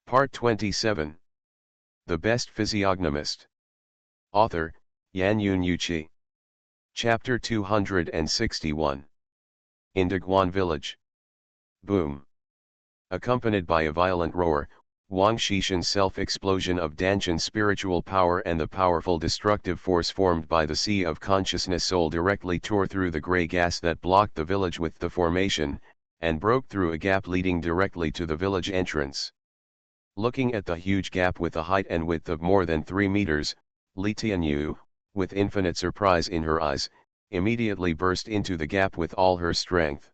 Part 27. The Best Physiognomist. Author, Yan Yun Yuchi. Chapter 261. In Daguan Village. Boom. Accompanied by a violent roar, Wang Xishan's self-explosion of Danshan spiritual power and the powerful destructive force formed by the Sea of Consciousness Soul directly tore through the grey gas that blocked the village with the formation, and broke through a gap leading directly to the village entrance. Looking at the huge gap with a height and width of more than 3 meters, Li Tianyu, with infinite surprise in her eyes, immediately burst into the gap with all her strength.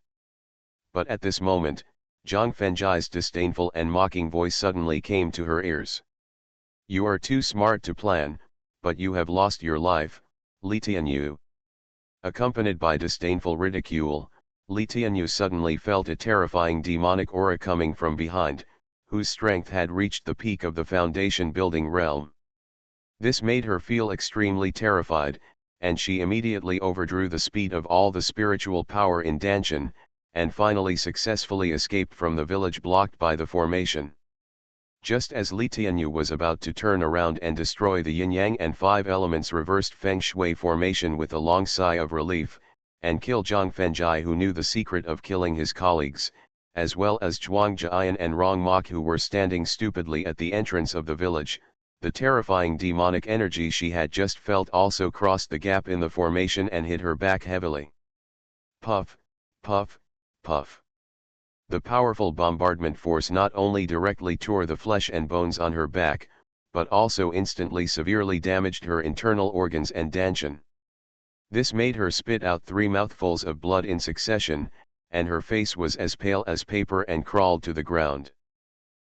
But at this moment, Zhang Fenjai's disdainful and mocking voice suddenly came to her ears. "You are too smart to plan, but you have lost your life, Li Tianyu." Accompanied by disdainful ridicule, Li Tianyu suddenly felt a terrifying demonic aura coming from behind, whose strength had reached the peak of the foundation building realm. This made her feel extremely terrified, and she immediately overdrew the speed of all the spiritual power in Danshan, and finally successfully escaped from the village blocked by the formation. Just as Li Tianyu was about to turn around and destroy the yin-yang and 5 elements reversed feng shui formation with a long sigh of relief, and kill Zhang Fenjai, who knew the secret of killing his colleagues, as well as Zhuang Jian and Rong Mok, who were standing stupidly at the entrance of the village, the terrifying demonic energy she had just felt also crossed the gap in the formation and hit her back heavily. Puff, puff, puff. The powerful bombardment force not only directly tore the flesh and bones on her back, but also instantly severely damaged her internal organs and Danshan. This made her spit out 3 mouthfuls of blood in succession, and her face was as pale as paper and crawled to the ground.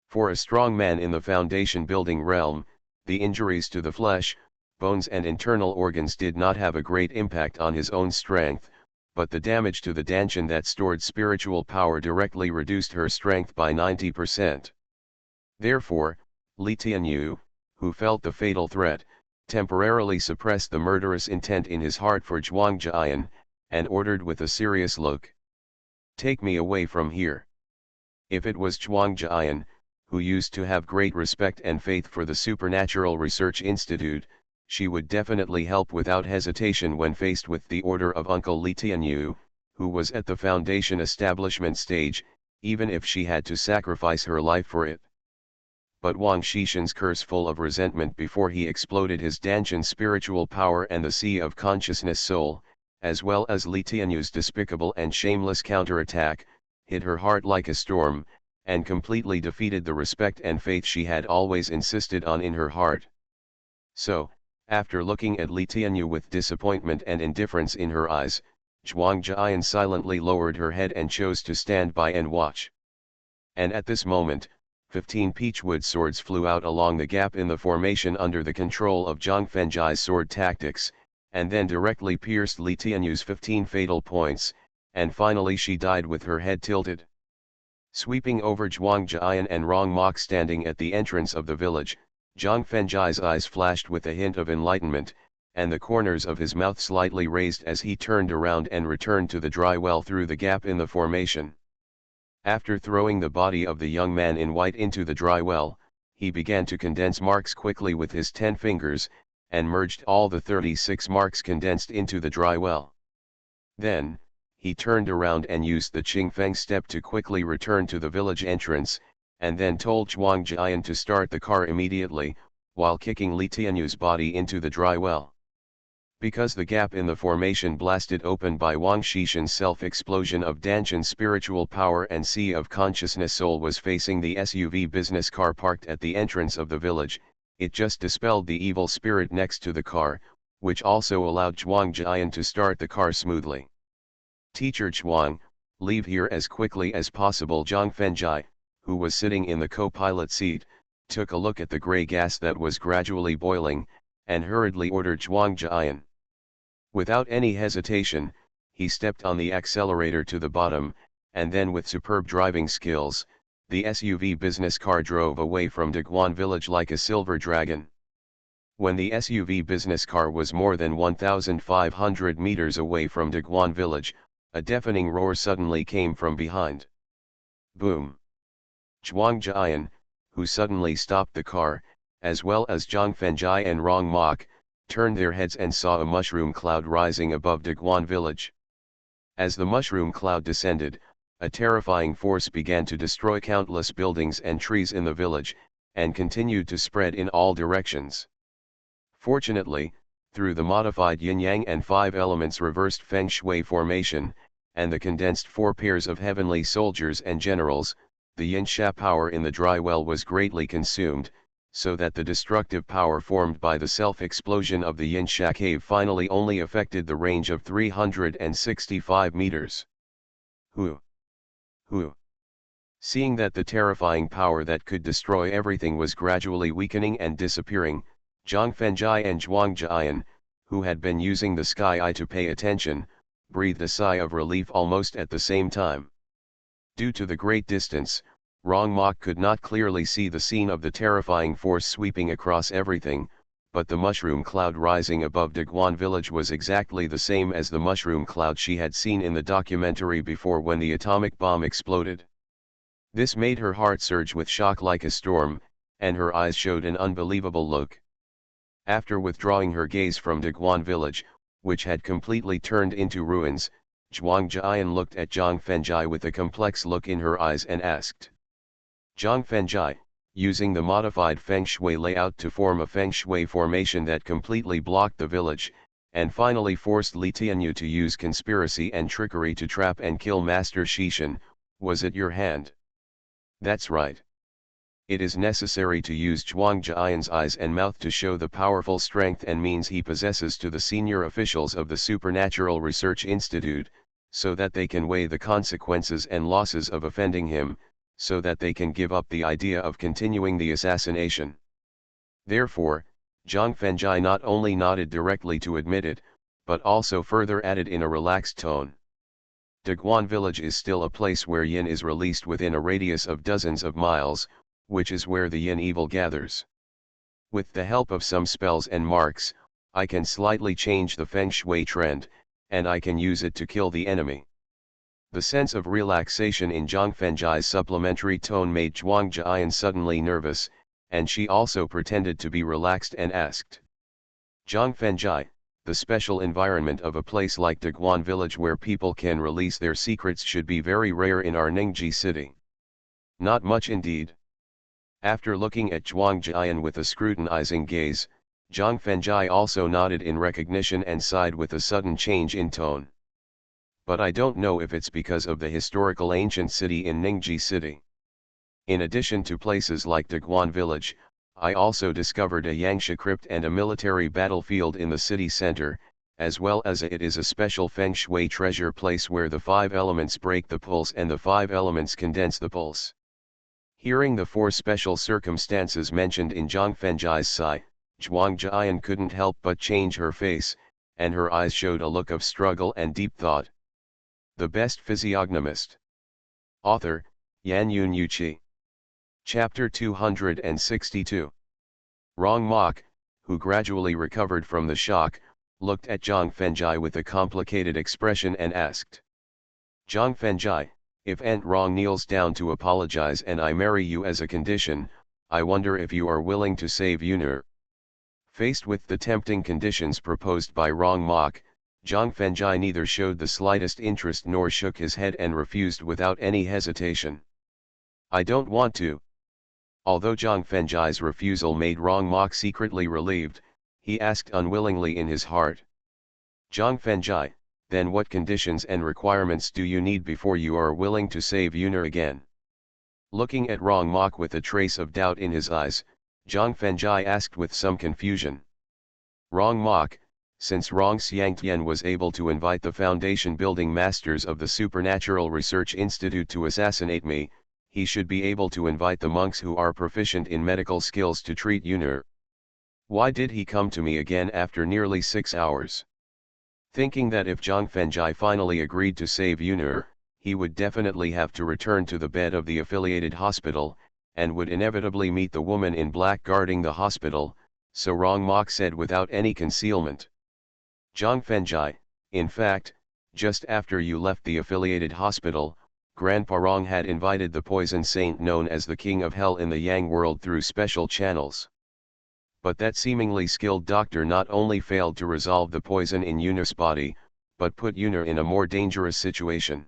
For a strong man in the foundation building realm, the injuries to the flesh, bones and internal organs did not have a great impact on his own strength, but the damage to the Danshan that stored spiritual power directly reduced her strength by 90%. Therefore, Li Tianyu, who felt the fatal threat, temporarily suppressed the murderous intent in his heart for Zhuang Jian, and ordered with a serious look, "Take me away from here." If it was Zhuang Jian, who used to have great respect and faith for the Supernatural Research Institute, she would definitely help without hesitation when faced with the order of Uncle Li Tianyu, who was at the foundation establishment stage, even if she had to sacrifice her life for it. But Wang Xishan's curse, full of resentment before he exploded his Danshan spiritual power and the Sea of Consciousness Soul, as well as Li Tianyu's despicable and shameless counterattack, hit her heart like a storm, and completely defeated the respect and faith she had always insisted on in her heart. So, after looking at Li Tianyu with disappointment and indifference in her eyes, Zhuang Jian silently lowered her head and chose to stand by and watch. And at this moment, 15 peachwood swords flew out along the gap in the formation under the control of Zhang Fenjai's sword tactics, and then directly pierced Li Tianyu's 15 fatal points, and finally she died with her head tilted. Sweeping over Zhuang Jian and Rong Mok standing at the entrance of the village, Zhang Fenjai's eyes flashed with a hint of enlightenment, and the corners of his mouth slightly raised as he turned around and returned to the dry well through the gap in the formation. After throwing the body of the young man in white into the dry well, he began to condense marks quickly with his 10 fingers, and merged all the 36 marks condensed into the dry well. Then, he turned around and used the Qingfeng step to quickly return to the village entrance, and then told Zhuang Jian to start the car immediately, while kicking Li Tianyu's body into the dry well. Because the gap in the formation blasted open by Wang Xishan's self-explosion of Danshan spiritual power and Sea of Consciousness Soul was facing the SUV business car parked at the entrance of the village, it just dispelled the evil spirit next to the car, which also allowed Zhuang Jian to start the car smoothly. "Teacher Zhuang, leave here as quickly as possible." Zhang Fenjai, who was sitting in the co-pilot seat, took a look at the grey gas that was gradually boiling, and hurriedly ordered Zhuang Jian. Without any hesitation, he stepped on the accelerator to the bottom, and then with superb driving skills, the SUV business car drove away from Daguan village like a silver dragon. When the SUV business car was more than 1,500 meters away from Daguan village, a deafening roar suddenly came from behind. Boom! Zhuang Jian, who suddenly stopped the car, as well as Zhang Fengjai and Rong Mok, turned their heads and saw a mushroom cloud rising above Daguan village. As the mushroom cloud descended, a terrifying force began to destroy countless buildings and trees in the village, and continued to spread in all directions. Fortunately, through the modified yin-yang and 5 elements reversed feng shui formation, and the condensed 4 pairs of heavenly soldiers and generals, the yin-sha power in the dry well was greatly consumed, so that the destructive power formed by the self-explosion of the yin-sha cave finally only affected the range of 365 meters. Hu! Seeing that the terrifying power that could destroy everything was gradually weakening and disappearing, Zhang Fengjai and Zhuang Jian, who had been using the sky eye to pay attention, breathed a sigh of relief almost at the same time. Due to the great distance, Rong Mok could not clearly see the scene of the terrifying force sweeping across everything, but the mushroom cloud rising above Daguan village was exactly the same as the mushroom cloud she had seen in the documentary before when the atomic bomb exploded. This made her heart surge with shock like a storm, and her eyes showed an unbelievable look. After withdrawing her gaze from Daguan village, which had completely turned into ruins, Zhuang Jian looked at Zhang Fengjai with a complex look in her eyes and asked. Zhang Fengjai, using the modified feng shui layout to form a feng shui formation that completely blocked the village, and finally forced Li Tianyu to use conspiracy and trickery to trap and kill Master Shishan, was it your hand? That's right. It is necessary to use Zhuang Jian's eyes and mouth to show the powerful strength and means he possesses to the senior officials of the Supernatural Research Institute, so that they can weigh the consequences and losses of offending him, so that they can give up the idea of continuing the assassination. Therefore, Zhang Fengjai not only nodded directly to admit it, but also further added in a relaxed tone. Daguan village is still a place where yin is released within a radius of dozens of miles, which is where the yin evil gathers. With the help of some spells and marks, I can slightly change the feng shui trend, and I can use it to kill the enemy. The sense of relaxation in Zhang Fengjai's supplementary tone made Zhuang Jian suddenly nervous, and she also pretended to be relaxed and asked. Zhang Fengjai, the special environment of a place like Daguan village where people can release their secrets should be very rare in our Ningji city. Not much indeed. After looking at Zhuang Jian with a scrutinizing gaze, Zhang Fengjai also nodded in recognition and sighed with a sudden change in tone. But I don't know if it's because of the historical ancient city in Ningji city. In addition to places like Daguan village, I also discovered a Yangsha crypt and a military battlefield in the city center, as well as it is a special feng shui treasure place where the 5 elements break the pulse and the 5 elements condense the pulse. Hearing the 4 special circumstances mentioned in Zhang Fengjai's sigh, Zhuang Jian couldn't help but change her face, and her eyes showed a look of struggle and deep thought. The Best Physiognomist. Author, Yan Yun Yuqi. Chapter 262. Rong Mok, who gradually recovered from the shock, looked at Zhang Fengjai with a complicated expression and asked. Zhang Fengjai, if Aunt Rong kneels down to apologize and I marry you as a condition, I wonder if you are willing to save Yunur. Faced with the tempting conditions proposed by Rong Mok, Zhang Fengjai neither showed the slightest interest nor shook his head and refused without any hesitation. I don't want to. Although Zhang Fengjai's refusal made Rong Mok secretly relieved, he asked unwillingly in his heart. Zhang Fengjai, then what conditions and requirements do you need before you are willing to save Yunur again? Looking at Rong Mok with a trace of doubt in his eyes, Zhang Fengjai asked with some confusion. Rong Mok, since Rong Xiangtian was able to invite the foundation building masters of the Supernatural Research Institute to assassinate me, he should be able to invite the monks who are proficient in medical skills to treat Yunur. Why did he come to me again after nearly 6 hours? Thinking that if Zhang Fengjai finally agreed to save Yunur, he would definitely have to return to the bed of the affiliated hospital, and would inevitably meet the woman in black guarding the hospital, so Rong Mok said without any concealment. Zhang Fengjai, in fact, just after you left the affiliated hospital, Grandpa Rong had invited the poison saint known as the King of Hell in the Yang world through special channels. But that seemingly skilled doctor not only failed to resolve the poison in Yunar's body, but put Yunar in a more dangerous situation.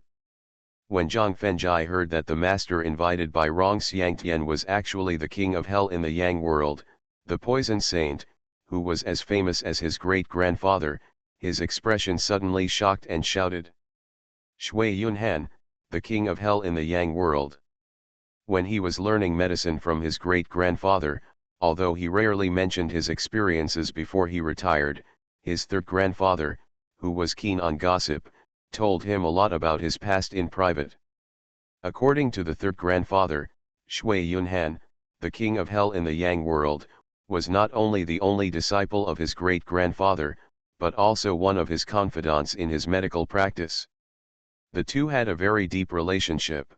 When Zhang Fengjai heard that the master invited by Rong Xiangtian was actually the King of Hell in the Yang world, the poison saint, who was as famous as his great-grandfather, his expression suddenly shocked and shouted, "Shui Yunhan, the King of Hell in the Yang world." When he was learning medicine from his great-grandfather, although he rarely mentioned his experiences before he retired, his third grandfather, who was keen on gossip, told him a lot about his past in private. According to the third grandfather, Shui Yunhan, the King of Hell in the Yang world, was not only the only disciple of his great-grandfather, but also one of his confidants in his medical practice. The two had a very deep relationship.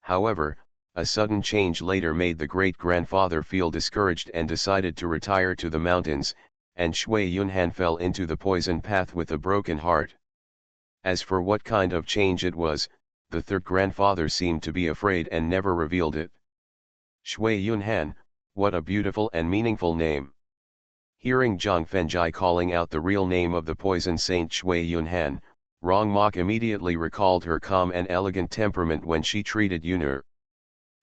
However, a sudden change later made the great-grandfather feel discouraged and decided to retire to the mountains, and Shui Yunhan fell into the poison path with a broken heart. As for what kind of change it was, the third grandfather seemed to be afraid and never revealed it. Shui Yunhan, what a beautiful and meaningful name. Hearing Zhang Fengjai calling out the real name of the poison saint Shui Yunhan, Rong Mok immediately recalled her calm and elegant temperament when she treated Yunar.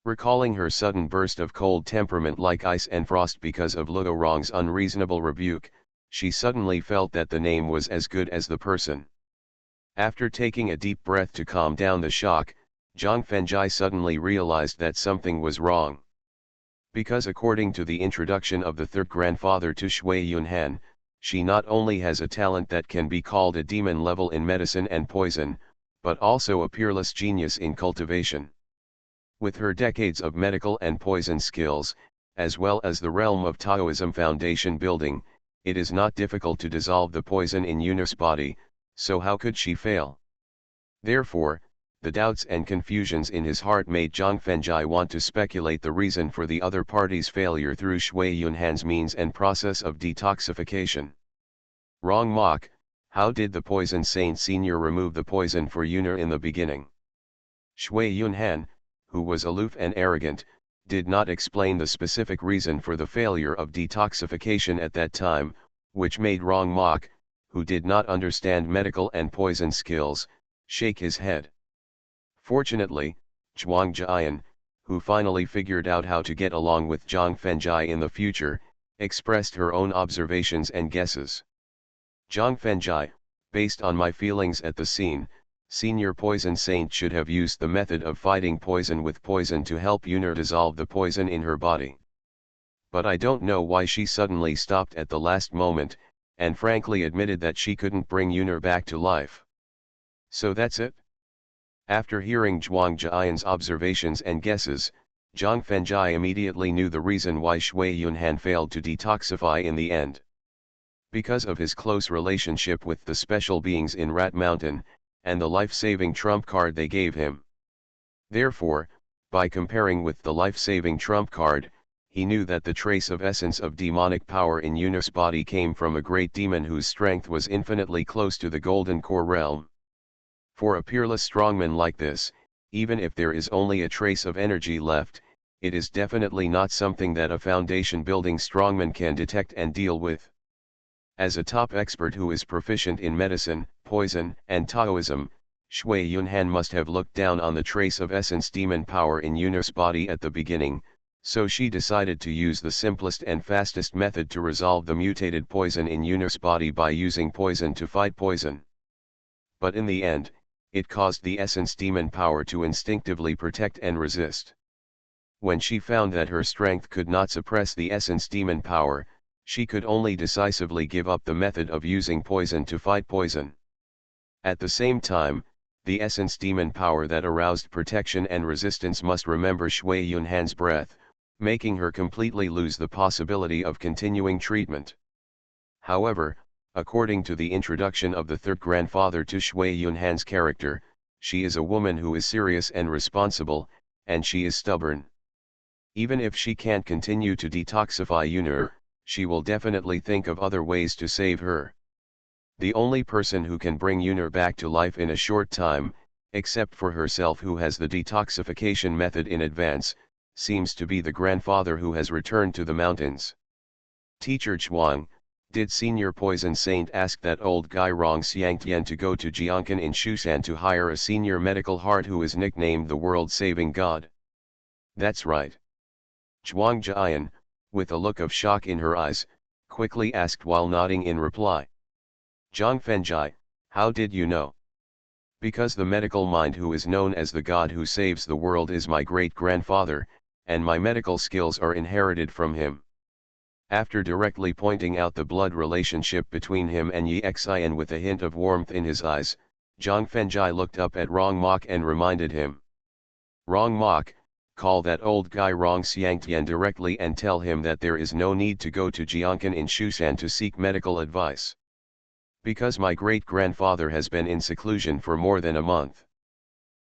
Recalling her sudden burst of cold temperament like ice and frost because of Luo Rong's unreasonable rebuke, she suddenly felt that the name was as good as the person. After taking a deep breath to calm down the shock, Zhang Fengjai suddenly realized that something was wrong. Because according to the introduction of the third grandfather to Shui Yunhan, she not only has a talent that can be called a demon level in medicine and poison, but also a peerless genius in cultivation. With her decades of medical and poison skills, as well as the realm of Taoism foundation building, it is not difficult to dissolve the poison in Yunar's body, so how could she fail? Therefore, the doubts and confusions in his heart made Zhang Fengjai want to speculate the reason for the other party's failure through Shui Yunhan's means and process of detoxification. Rong Mok, how did the poison saint senior remove the poison for Yunar in the beginning? Shui Yunhan, who was aloof and arrogant, did not explain the specific reason for the failure of detoxification at that time, which made Rong Mok, who did not understand medical and poison skills, shake his head. Fortunately, Zhuang Jian, who finally figured out how to get along with Zhang Fengjai in the future, expressed her own observations and guesses. Zhang Fengjai, based on my feelings at the scene, Senior Poison Saint should have used the method of fighting poison with poison to help Yunar dissolve the poison in her body. But I don't know why she suddenly stopped at the last moment, and frankly admitted that she couldn't bring Yunar back to life. So that's it? After hearing Zhuang Jian's observations and guesses, Zhang Fengjai immediately knew the reason why Shui Yunhan failed to detoxify in the end. Because of his close relationship with the special beings in Rat Mountain, and the life-saving trump card they gave him. Therefore, by comparing with the life-saving trump card, he knew that the trace of essence of demonic power in Yunar's body came from a great demon whose strength was infinitely close to the Golden Core realm. For a peerless strongman like this, even if there is only a trace of energy left, it is definitely not something that a foundation-building strongman can detect and deal with. As a top expert who is proficient in medicine, poison, and Taoism, Shui Yunhan must have looked down on the trace of essence demon power in Yunar's body at the beginning, so she decided to use the simplest and fastest method to resolve the mutated poison in Yunar's body by using poison to fight poison. But in the end, it caused the essence demon power to instinctively protect and resist. When she found that her strength could not suppress the essence demon power, she could only decisively give up the method of using poison to fight poison. At the same time, the essence demon power that aroused protection and resistance must remember Shui Yunhan's breath, making her completely lose the possibility of continuing treatment. However, according to the introduction of the third grandfather to Shui Yunhan's character, she is a woman who is serious and responsible, and she is stubborn. Even if she can't continue to detoxify Yunar, she will definitely think of other ways to save her. The only person who can bring Yunar back to life in a short time, except for herself who has the detoxification method in advance, seems to be the grandfather who has returned to the mountains. Teacher Chuang, did Senior Poison Saint ask that old guy Rong Xiangtian to go to Jiangkan in Shushan to hire a senior medical heart who is nicknamed the world-saving god? That's right. Zhuang Jian, with a look of shock in her eyes, quickly asked while nodding in reply. Zhang Fenjai, how did you know? Because the medical mind who is known as the god who saves the world is my great-grandfather, and my medical skills are inherited from him. After directly pointing out the blood relationship between him and Yi Xian with a hint of warmth in his eyes, Zhang Fenjai looked up at Rong Mok and reminded him. Rong Mok, call that old guy Rong Xiangtian directly and tell him that there is no need to go to Jiangkan in Shushan to seek medical advice. Because my great-grandfather has been in seclusion for more than a month.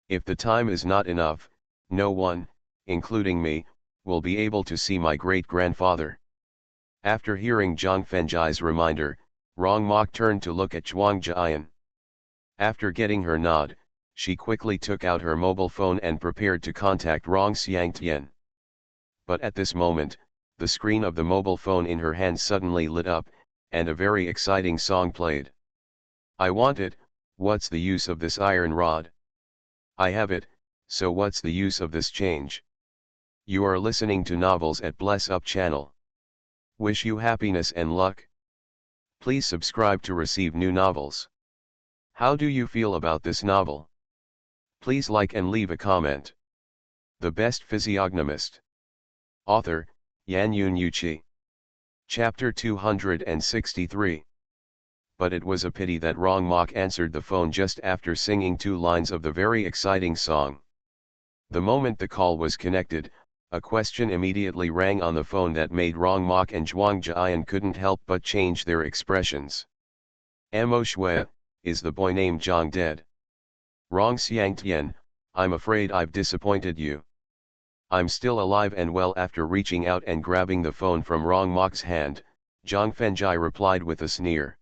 If the time is not enough, no one, including me, will be able to see my great-grandfather. After hearing Zhang Fenjai's reminder, Rong Mok turned to look at Zhuang Jian. After getting her nod, she quickly took out her mobile phone and prepared to contact Rong Xiangtian. But at this moment, the screen of the mobile phone in her hand suddenly lit up, and a very exciting song played. I want it, what's the use of this iron rod? I have it, so what's the use of this change? You are listening to Novels at Bless Up channel. Wish you happiness and luck. Please subscribe to receive new novels. How do you feel about this novel? Please like and leave a comment. The Best Physiognomist. Author, Yan Yun Yuqi. Chapter 263. But it was a pity that Rong Mok answered the phone just after singing 2 lines of the very exciting song. The moment the call was connected, a question immediately rang on the phone that made Rong Mok and Zhuang Jian couldn't help but change their expressions. Mo Shui, is the boy named Zhang dead? Rong Xiangtian, I'm afraid I've disappointed you. I'm still alive and well. After reaching out and grabbing the phone from Rong Mok's hand, Zhang Fenjai replied with a sneer.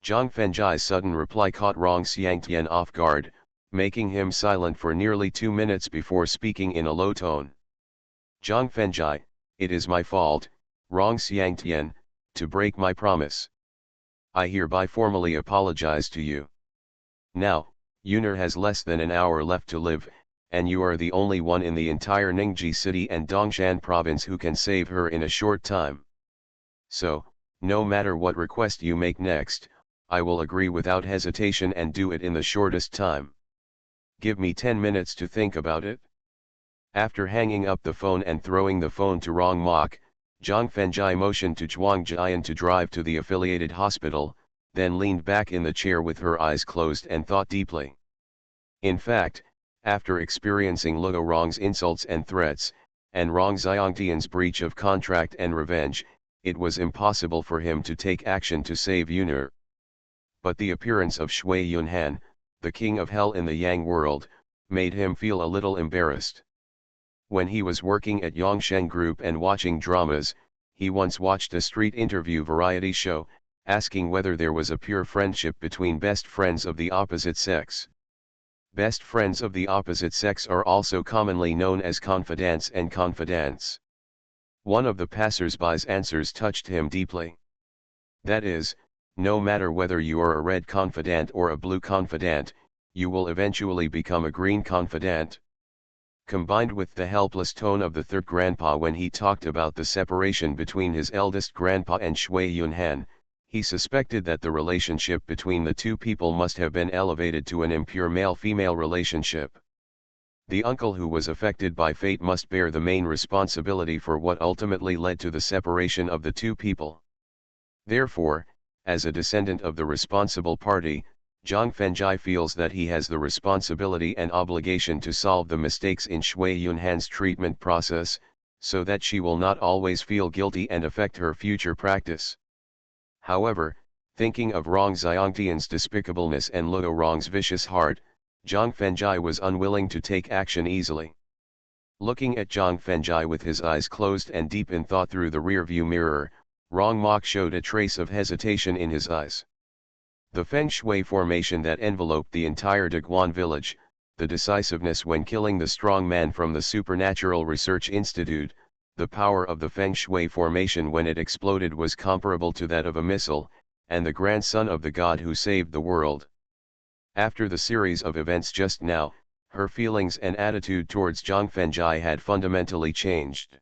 Zhang Fenjai's sudden reply caught Rong Xiangtian off guard, making him silent for nearly 2 minutes before speaking in a low tone. Zhang Fenjai, it is my fault, Rong Xiangtian, to break my promise. I hereby formally apologize to you. Now, Yun'er has less than an hour left to live, and you are the only one in the entire Ningji city and Dongshan province who can save her in a short time. So, no matter what request you make next, I will agree without hesitation and do it in the shortest time. Give me 10 minutes to think about it. After hanging up the phone and throwing the phone to Rong Mok, Zhang Fenjai motioned to Zhuang Jian to drive to the affiliated hospital, then leaned back in the chair with her eyes closed and thought deeply. In fact, after experiencing Luo Rong's insults and threats, and Rong Xiangtian's breach of contract and revenge, it was impossible for him to take action to save Yun'er. But the appearance of Shui Yunhan, the king of hell in the Yang world, made him feel a little embarrassed. When he was working at Yongsheng Group and watching dramas, he once watched a street interview variety show, asking whether there was a pure friendship between best friends of the opposite sex. Best friends of the opposite sex are also commonly known as confidants and confidantes. One of the passers-by's answers touched him deeply. That is, no matter whether you are a red confidant or a blue confidant, you will eventually become a green confidant. Combined with the helpless tone of the third grandpa when he talked about the separation between his eldest grandpa and Shui Yunhan, he suspected that the relationship between the two people must have been elevated to an impure male-female relationship. The uncle who was affected by fate must bear the main responsibility for what ultimately led to the separation of the two people. Therefore, as a descendant of the responsible party, Zhang Fenjai feels that he has the responsibility and obligation to solve the mistakes in Shui Yunhan's treatment process, so that she will not always feel guilty and affect her future practice. However, thinking of Rong Xiangtian's despicableness and Luo Rong's vicious heart, Zhang Fenjai was unwilling to take action easily. Looking at Zhang Fenjai with his eyes closed and deep in thought through the rearview mirror, Rong Mok showed a trace of hesitation in his eyes. The Feng Shui formation that enveloped the entire Daguan village, the decisiveness when killing the strong man from the Supernatural Research Institute, the power of the Feng Shui formation when it exploded was comparable to that of a missile, and the grandson of the god who saved the world. After the series of events just now, her feelings and attitude towards Zhang Fengjie had fundamentally changed.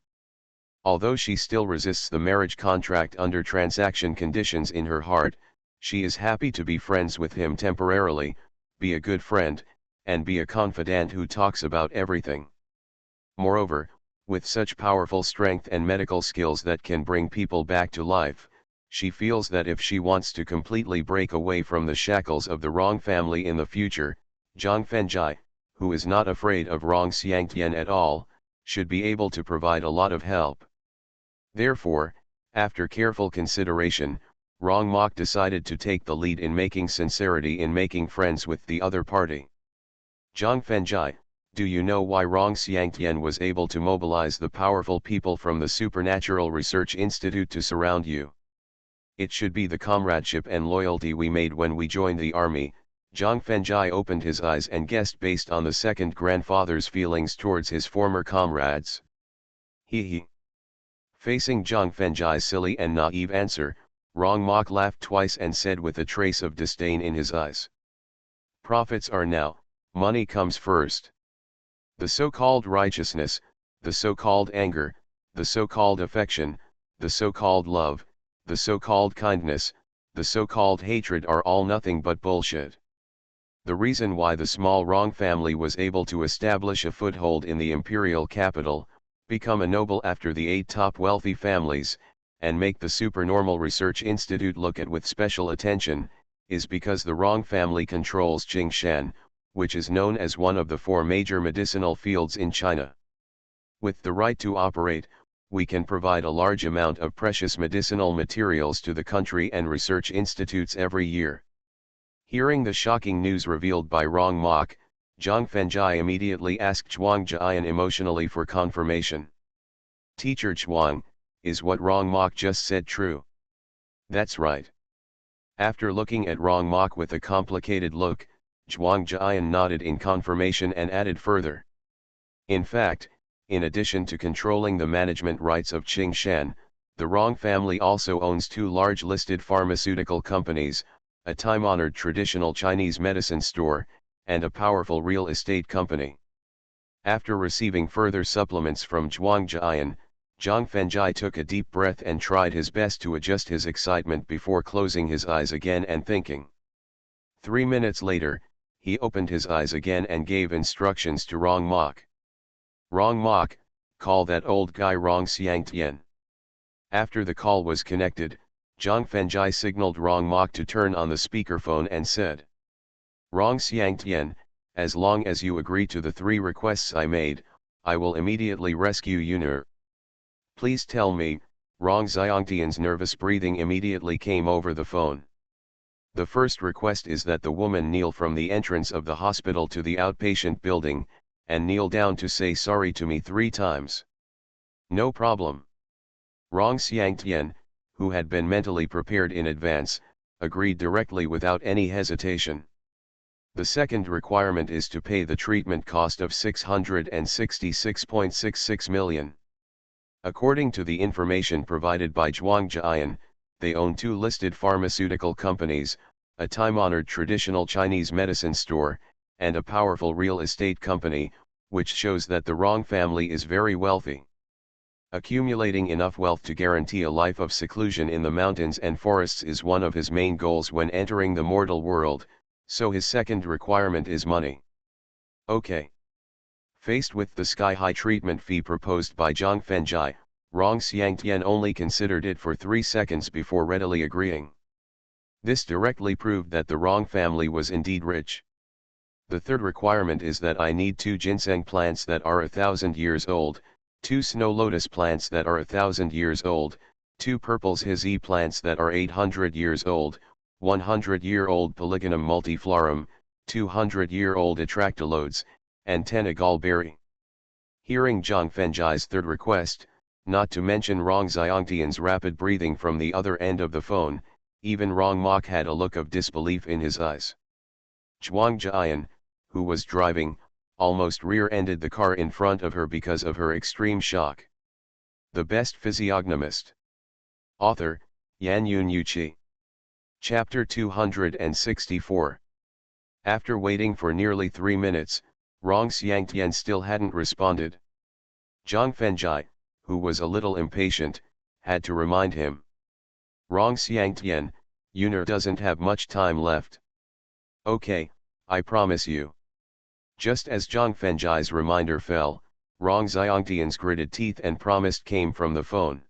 Although she still resists the marriage contract under transaction conditions in her heart, she is happy to be friends with him temporarily, be a good friend, and be a confidant who talks about everything. Moreover, with such powerful strength and medical skills that can bring people back to life, she feels that if she wants to completely break away from the shackles of the Rong family in the future, Zhang Fengjie, who is not afraid of Rong Xiangtian at all, should be able to provide a lot of help. Therefore, after careful consideration, Rong Mok decided to take the lead in making sincerity in making friends with the other party. Zhang Fengjie, do you know why Rong Xiangtian was able to mobilize the powerful people from the Supernatural Research Institute to surround you? It should be the comradeship and loyalty we made when we joined the army. Zhang Fengjie opened his eyes and guessed based on the second grandfather's feelings towards his former comrades. He. Facing Zhang Fengjie's silly and naive answer, Rong Mok laughed twice and said with a trace of disdain in his eyes. Profits are now, money comes first. The so-called righteousness, the so-called anger, the so-called affection, the so-called love, the so-called kindness, the so-called hatred are all nothing but bullshit. The reason why the small Rong family was able to establish a foothold in the imperial capital, become a noble after the 8 top wealthy families, and make the Supernormal Research Institute look at with special attention, is because the Rong family controls Qingshan, which is known as one of the 4 major medicinal fields in China. With the right to operate, we can provide a large amount of precious medicinal materials to the country and research institutes every year. Hearing the shocking news revealed by Rong Mok, Zhang Fengjie immediately asked Zhuang Jian emotionally for confirmation. Teacher Zhuang, is what Rong Mok just said true? That's right. After looking at Rong Mok with a complicated look, Zhuang Jian nodded in confirmation and added further. In fact, in addition to controlling the management rights of Qingshan, the Rong family also owns 2 large listed pharmaceutical companies, a time-honored traditional Chinese medicine store, and a powerful real estate company. After receiving further supplements from Zhuang Jian, Zhang Fengjie took a deep breath and tried his best to adjust his excitement before closing his eyes again and thinking. 3 minutes later, he opened his eyes again and gave instructions to Rong Mok. Rong Mok, call that old guy Rong Xiangtian. After the call was connected, Zhang Fengjie signaled Rong Mok to turn on the speakerphone and said. Rong Xiangtian, as long as you agree to the 3 requests I made, I will immediately rescue you. Please tell me. Rong Xiangtian's nervous breathing immediately came over the phone. The first request is that the woman kneel from the entrance of the hospital to the outpatient building, and kneel down to say sorry to me 3 times. No problem. Rong Xiangtian, who had been mentally prepared in advance, agreed directly without any hesitation. The second requirement is to pay the treatment cost of 666.66 million. According to the information provided by Zhuang Jian, they own 2 listed pharmaceutical companies, a time-honored traditional Chinese medicine store, and a powerful real estate company, which shows that the Rong family is very wealthy. Accumulating enough wealth to guarantee a life of seclusion in the mountains and forests is one of his main goals when entering the mortal world, so his second requirement is money. Okay. Faced with the sky-high treatment fee proposed by Zhang Fengjie, Rong Xiangtian only considered it for 3 seconds before readily agreeing. This directly proved that the Rong family was indeed rich. The third requirement is that I need 2 ginseng plants that are 1,000 years old, 2 snow lotus plants that are 1,000 years old, 2 purple hizzy plants that are 800 years old, 100-year-old Polygonum multiflorum, 200-year-old Atractylodes, and 10 agallberry. Hearing Zhang Fengjie's third request, not to mention Rong Xiangtian's rapid breathing from the other end of the phone, even Rong Mok had a look of disbelief in his eyes. Zhuang Jian, who was driving, almost rear-ended the car in front of her because of her extreme shock. The Best Physiognomist. Author, Yan-Yun Yuchi. Chapter 264. After waiting for nearly 3 minutes, Rong Xiangtian still hadn't responded. Zhang Fengjai, who was a little impatient, had to remind him. Rong Xiangtian, Yuner doesn't have much time left. Okay, I promise you. Just as Zhang Fengjai's reminder fell, Rong Xiangtian's gritted teeth and promise came from the phone.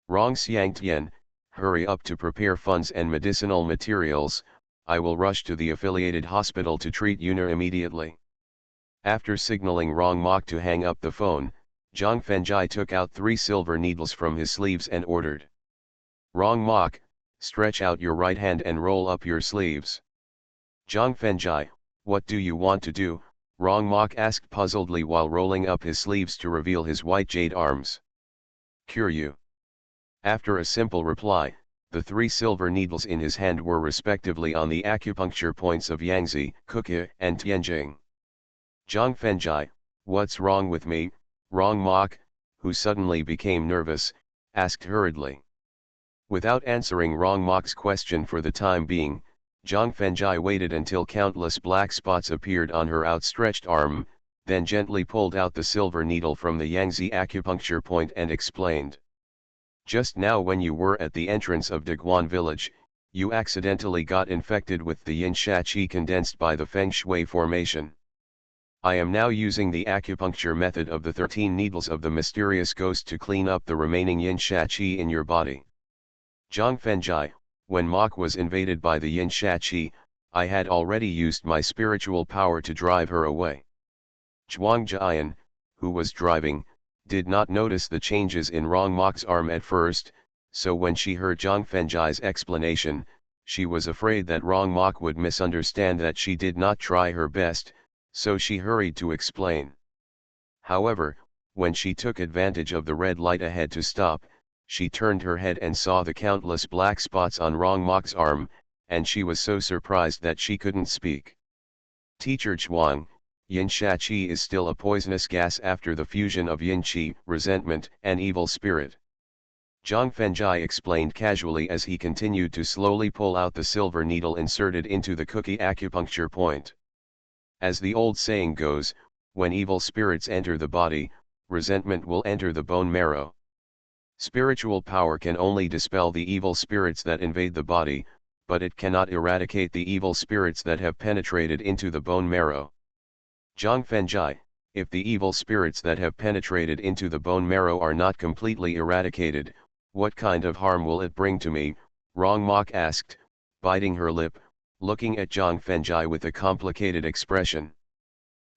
Rong Xiangtian, hurry up to prepare funds and medicinal materials, I will rush to the affiliated hospital to treat Yuner immediately. After signaling Rong Mok to hang up the phone, Zhang Fengjai took out 3 silver needles from his sleeves and ordered. Rong Mok, stretch out your right hand and roll up your sleeves. Zhang Fengjai, what do you want to do? Rong Mok asked puzzledly while rolling up his sleeves to reveal his white jade arms. Cure you. After a simple reply, the 3 silver needles in his hand were respectively on the acupuncture points of Yangtze, Kuki, and Tianjing. Zhang Fengjai, what's wrong with me? Rong Mok, who suddenly became nervous, asked hurriedly. Without answering Rong Mok's question for the time being, Zhang Fengjai waited until countless black spots appeared on her outstretched arm, then gently pulled out the silver needle from the Yangtze acupuncture point and explained. Just now when you were at the entrance of Daguan village, you accidentally got infected with the yin sha qi condensed by the feng shui formation. I am now using the acupuncture method of the 13 needles of the mysterious ghost to clean up the remaining yin sha qi in your body. Zhang Fengjai, when Mok was invaded by the yin sha qi, I had already used my spiritual power to drive her away. Zhuang Jian, who was driving, did not notice the changes in Rong Mok's arm at first, so when she heard Zhang Fengjai's explanation, she was afraid that Rong Mok would misunderstand that she did not try her best, so she hurried to explain. However, when she took advantage of the red light ahead to stop, she turned her head and saw the countless black spots on Rong Mok's arm, and she was so surprised that she couldn't speak. Teacher Zhuang, yin sha qi is still a poisonous gas after the fusion of yin qi, resentment, and evil spirit. Zhang Fengjai explained casually as he continued to slowly pull out the silver needle inserted into the Kuki acupuncture point. As the old saying goes, when evil spirits enter the body, resentment will enter the bone marrow. Spiritual power can only dispel the evil spirits that invade the body, but it cannot eradicate the evil spirits that have penetrated into the bone marrow. Zhang Fengjai, if the evil spirits that have penetrated into the bone marrow are not completely eradicated, what kind of harm will it bring to me? Rong Mok asked, biting her lip, looking at Zhang Fengjai with a complicated expression.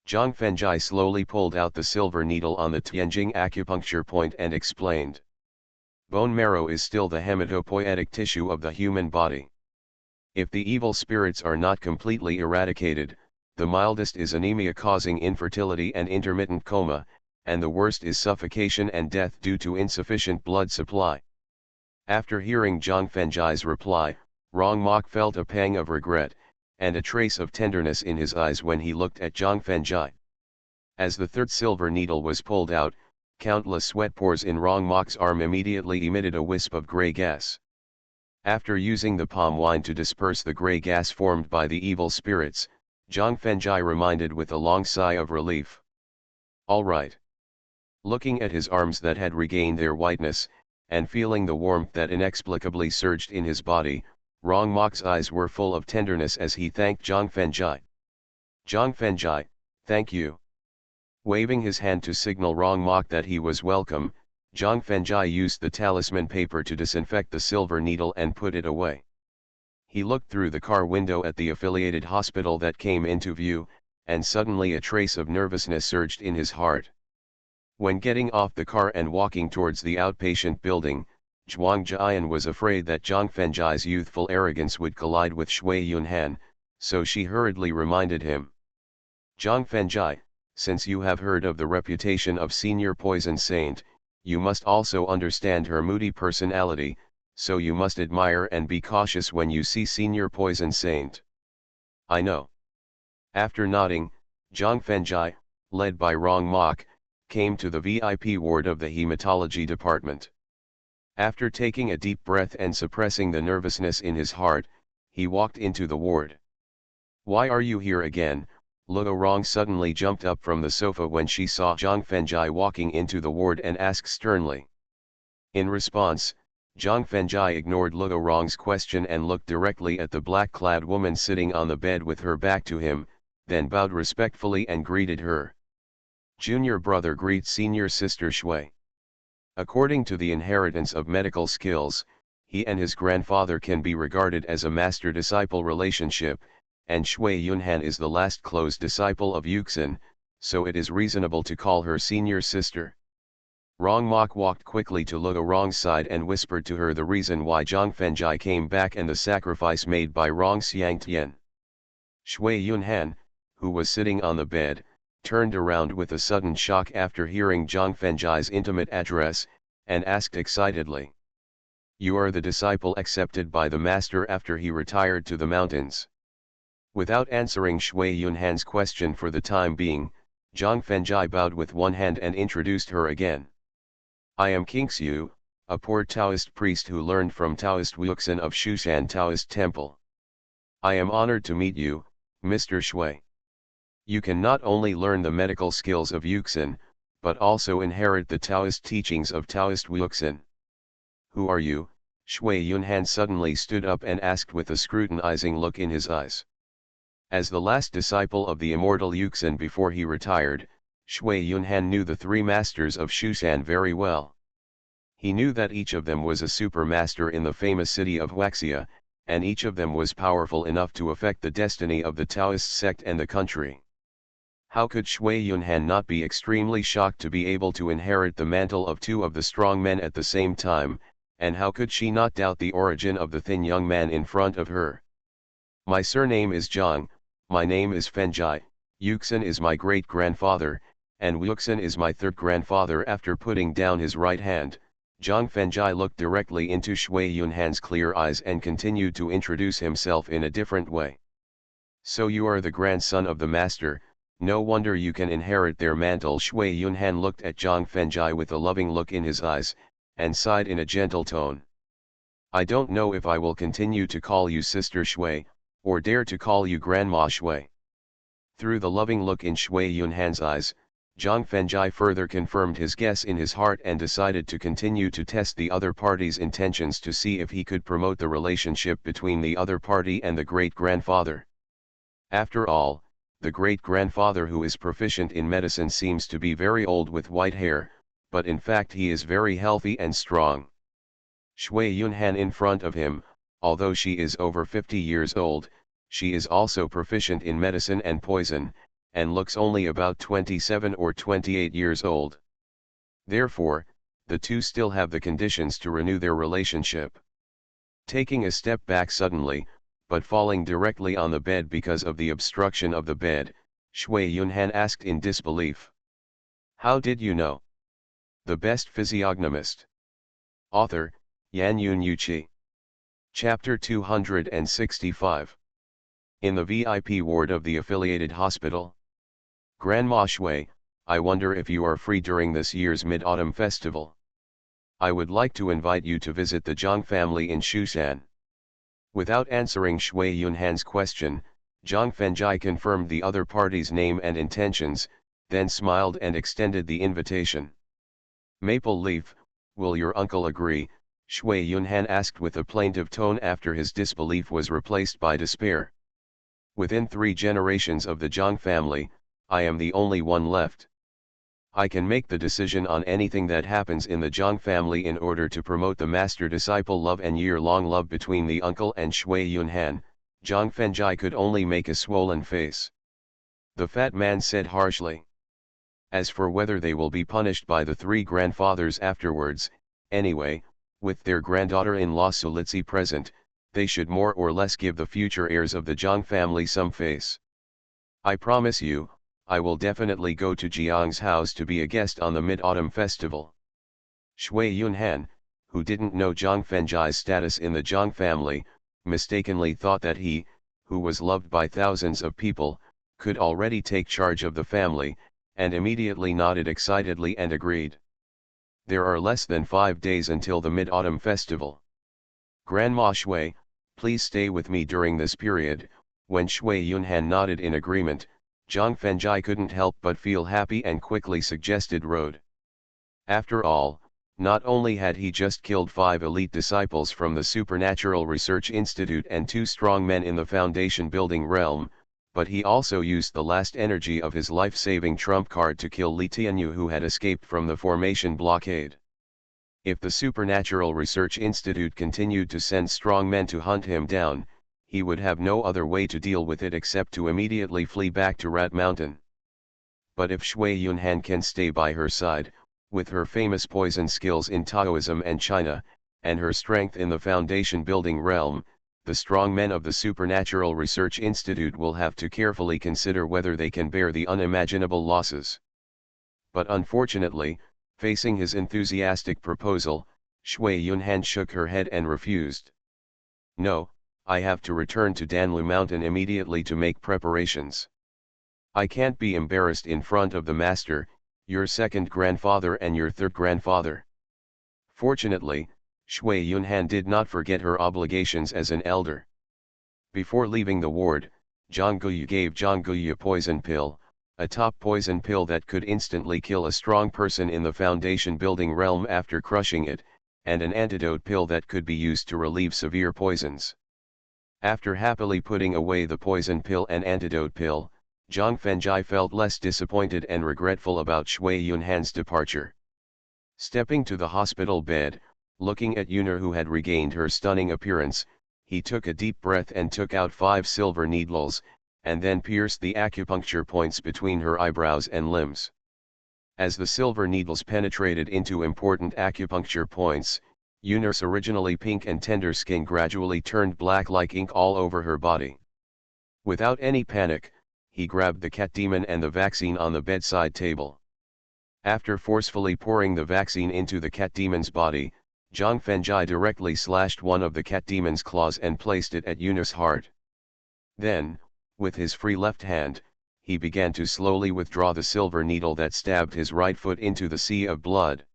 Zhang Fengjai slowly pulled out the silver needle on the Tianjing acupuncture point and explained. Bone marrow is still the hematopoietic tissue of the human body. If the evil spirits are not completely eradicated, the mildest is anemia causing infertility and intermittent coma, and the worst is suffocation and death due to insufficient blood supply. After hearing Zhang Fengjai's reply, Rong Mok felt a pang of regret, and a trace of tenderness in his eyes when he looked at Zhang Fengjai. As the 3rd silver needle was pulled out, countless sweat pores in Rong Mok's arm immediately emitted a wisp of grey gas. After using the palm wine to disperse the grey gas formed by the evil spirits, Zhang Fengjai reminded with a long sigh of relief. All right. Looking at his arms that had regained their whiteness, and feeling the warmth that inexplicably surged in his body, Rong Mok's eyes were full of tenderness as he thanked Zhang Fengjai. Zhang Fengjai, thank you. Waving his hand to signal Rong Mok that he was welcome, Zhang Fengjai used the talisman paper to disinfect the silver needle and put it away. He looked through the car window at the affiliated hospital that came into view, and suddenly a trace of nervousness surged in his heart. When getting off the car and walking towards the outpatient building, Zhuang Jian was afraid that Zhang Fengjai's youthful arrogance would collide with Shui Yunhan, so she hurriedly reminded him. Zhang Fengjai, since you have heard of the reputation of Senior Poison Saint, you must also understand her moody personality, so you must admire and be cautious when you see Senior Poison Saint. I know. After nodding, Zhang Fengjai, led by Rong Mok, came to the VIP ward of the hematology department. After taking a deep breath and suppressing the nervousness in his heart, he walked into the ward. "Why are you here again?" Luo Rong suddenly jumped up from the sofa when she saw Zhang Fengjai walking into the ward and asked sternly. In response, Zhang Fengjai ignored Luo Rong's question and looked directly at the black-clad woman sitting on the bed with her back to him, then bowed respectfully and greeted her. Junior brother greets senior sister Shui. According to the inheritance of medical skills, he and his grandfather can be regarded as a master-disciple relationship, and Shui Yunhan is the last close disciple of Yuxin, so it is reasonable to call her senior sister. Rong Mok walked quickly to Luo Rong's side and whispered to her the reason why Zhang Fengjai came back and the sacrifice made by Rong Xiangtian. Shui Yunhan, who was sitting on the bed, turned around with a sudden shock after hearing Zhang Fengjai's intimate address, and asked excitedly. "You are the disciple accepted by the master after he retired to the mountains?" Without answering Shui Yunhan's question for the time being, Zhang Fengjai bowed with one hand and introduced her again. "I am Qingxiu, a poor Taoist priest who learned from Taoist Wuxin of Shushan Taoist Temple. I am honored to meet you, Mr. Shui. You can not only learn the medical skills of Yuxin, but also inherit the Taoist teachings of Taoist Wuxin." "Who are you?" Shui Yunhan suddenly stood up and asked with a scrutinizing look in his eyes. As the last disciple of the immortal Yuxin before he retired, Shui Yunhan knew the three masters of Shushan very well. He knew that each of them was a super master in the famous city of Huaxia, and each of them was powerful enough to affect the destiny of the Taoist sect and the country. How could Shui Yunhan not be extremely shocked to be able to inherit the mantle of two of the strong men at the same time, and how could she not doubt the origin of the thin young man in front of her? "My surname is Zhang, my name is Fengjai, Yuxin is my great-grandfather, and Wuxin is my third-grandfather." After putting down his right hand, Zhang Fengjai looked directly into Shui Yunhan's clear eyes and continued to introduce himself in a different way. "So you are the grandson of the master, no wonder you can inherit their mantle." Shui Yunhan looked at Zhang Fengjai with a loving look in his eyes, and sighed in a gentle tone. "I don't know if I will continue to call you Sister Shui, or dare to call you Grandma Shui." Through the loving look in Shui Yunhan's eyes, Zhang Fengjai further confirmed his guess in his heart and decided to continue to test the other party's intentions to see if he could promote the relationship between the other party and the great-grandfather. After all, the great-grandfather who is proficient in medicine seems to be very old with white hair, but in fact he is very healthy and strong. Shui Yunhan in front of him, although she is over 50 years old, she is also proficient in medicine and poison, and looks only about 27 or 28 years old. Therefore, the two still have the conditions to renew their relationship. Taking a step back suddenly, but falling directly on the bed because of the obstruction of the bed, Shui Yunhan asked in disbelief. "How did you know?" The Best Physiognomist. Author, Yan Yun Yuqi. Chapter 265. In the VIP ward of the affiliated hospital. "Grandma Shui, I wonder if you are free during this year's Mid-Autumn Festival. I would like to invite you to visit the Zhang family in Shushan." Without answering Shui Yunhan's question, Zhang Fengjai confirmed the other party's name and intentions, then smiled and extended the invitation. "Maple Leaf, will your uncle agree?" Shui Yunhan asked with a plaintive tone after his disbelief was replaced by despair. "Within 3 generations of the Zhang family, I am the only one left. I can make the decision on anything that happens in the Zhang family in order to promote the master-disciple love and year-long love between the uncle and Shui Yunhan." Zhang Fengjai could only make a swollen face. The fat man said harshly. "As for whether they will be punished by the 3 grandfathers afterwards, anyway, with their granddaughter-in-law Sulitsi present, they should more or less give the future heirs of the Zhang family some face. I promise you, I will definitely go to Jiang's house to be a guest on the Mid-Autumn Festival." Shui Yunhan, who didn't know Zhang Fengjai's status in the Zhang family, mistakenly thought that he, who was loved by thousands of people, could already take charge of the family, and immediately nodded excitedly and agreed. There are less than 5 days until the Mid-Autumn Festival. Grandma Shui, please stay with me during this period. When Shui Yunhan nodded in agreement, Zhang Fengjai couldn't help but feel happy and quickly suggested road. After all, not only had he just killed 5 elite disciples from the Supernatural Research Institute and 2 strong men in the foundation building realm, but he also used the last energy of his life-saving trump card to kill Li Tianyu, who had escaped from the formation blockade. If the Supernatural Research Institute continued to send strong men to hunt him down, he would have no other way to deal with it except to immediately flee back to Rat Mountain. But if Shui Yunhan can stay by her side, with her famous poison skills in Taoism and China, and her strength in the foundation building realm, the strong men of the Supernatural Research Institute will have to carefully consider whether they can bear the unimaginable losses. But unfortunately, facing his enthusiastic proposal, Shui Yunhan shook her head and refused. No, I have to return to Danlu Mountain immediately to make preparations. I can't be embarrassed in front of the master, your second grandfather and your third grandfather. Fortunately, Shui Yunhan did not forget her obligations as an elder. Before leaving the ward, Zhang Guyu gave Zhang Guyu a poison pill, a top poison pill that could instantly kill a strong person in the foundation building realm after crushing it, and an antidote pill that could be used to relieve severe poisons. After happily putting away the poison pill and antidote pill, Zhang Fengjai felt less disappointed and regretful about Shui Yunhan's departure. Stepping to the hospital bed, looking at Yunar, who had regained her stunning appearance, he took a deep breath and took out 5 silver needles, and then pierced the acupuncture points between her eyebrows and limbs. As the silver needles penetrated into important acupuncture points, Yunar's originally pink and tender skin gradually turned black like ink all over her body. Without any panic, he grabbed the cat demon and the vaccine on the bedside table. After forcefully pouring the vaccine into the cat demon's body, Zhang Fengjai directly slashed one of the cat demon's claws and placed it at Yunar's heart. Then, with his free left hand, he began to slowly withdraw the silver needle that stabbed his right foot into the sea of blood.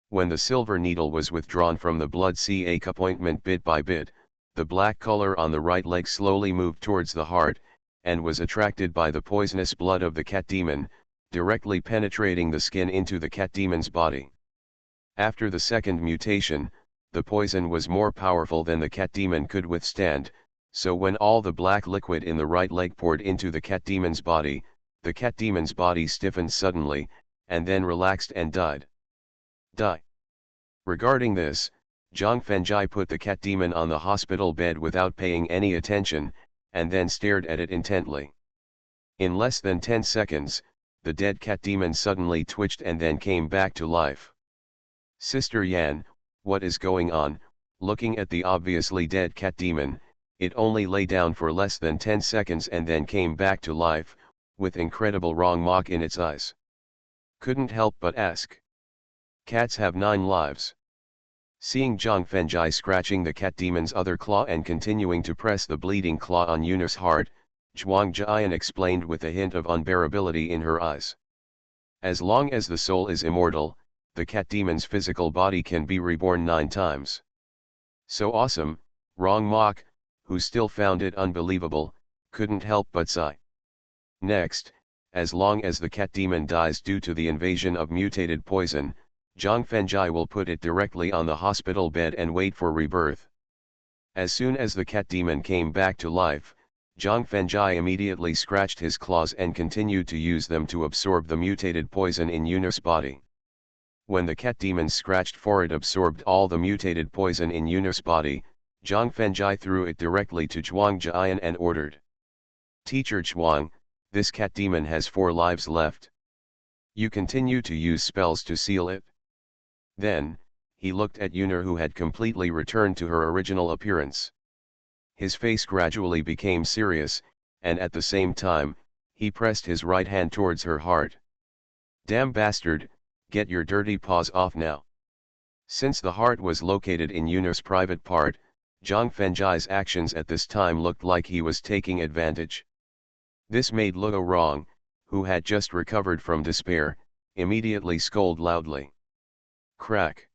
When the silver needle was withdrawn from the blood sea appointment bit by bit, the black color on the right leg slowly moved towards the heart, and was attracted by the poisonous blood of the cat demon, directly penetrating the skin into the cat demon's body. After the second mutation, the poison was more powerful than the cat demon could withstand, so when all the black liquid in the right leg poured into the cat demon's body, the cat demon's body stiffened suddenly, and then relaxed and died. Regarding this, Zhang Fengjai put the cat demon on the hospital bed without paying any attention, and then stared at it intently. In less than 10 seconds, the dead cat demon suddenly twitched and then came back to life. Sister Yan, what is going on? Looking at the obviously dead cat demon, it only lay down for less than 10 seconds and then came back to life, with incredible wrong mock in its eyes. Couldn't help but ask. Cats have 9 lives. Seeing Zhang Fengjai scratching the cat demon's other claw and continuing to press the bleeding claw on Yunar's heart, Zhuang Jian explained with a hint of unbearability in her eyes. As long as the soul is immortal, the cat demon's physical body can be reborn 9 times. So awesome, Wrong Mock, who still found it unbelievable, couldn't help but sigh. Next, as long as the cat demon dies due to the invasion of mutated poison, Zhang Fengjai will put it directly on the hospital bed and wait for rebirth. As soon as the cat demon came back to life, Zhang Fengjai immediately scratched his claws and continued to use them to absorb the mutated poison in Yunar's body. When the cat demon scratched for it absorbed all the mutated poison in Yunar's body, Zhang Fengjai threw it directly to Zhuang Jian and ordered. Teacher Zhuang, this cat demon has 4 lives left. You continue to use spells to seal it. Then, he looked at Yunar, who had completely returned to her original appearance. His face gradually became serious, and at the same time, he pressed his right hand towards her heart. Damn bastard, get your dirty paws off now. Since the heart was located in Yunar's private part, Zhang Fengjai's actions at this time looked like he was taking advantage. This made Luo Rong, who had just recovered from despair, immediately scold loudly. Crack!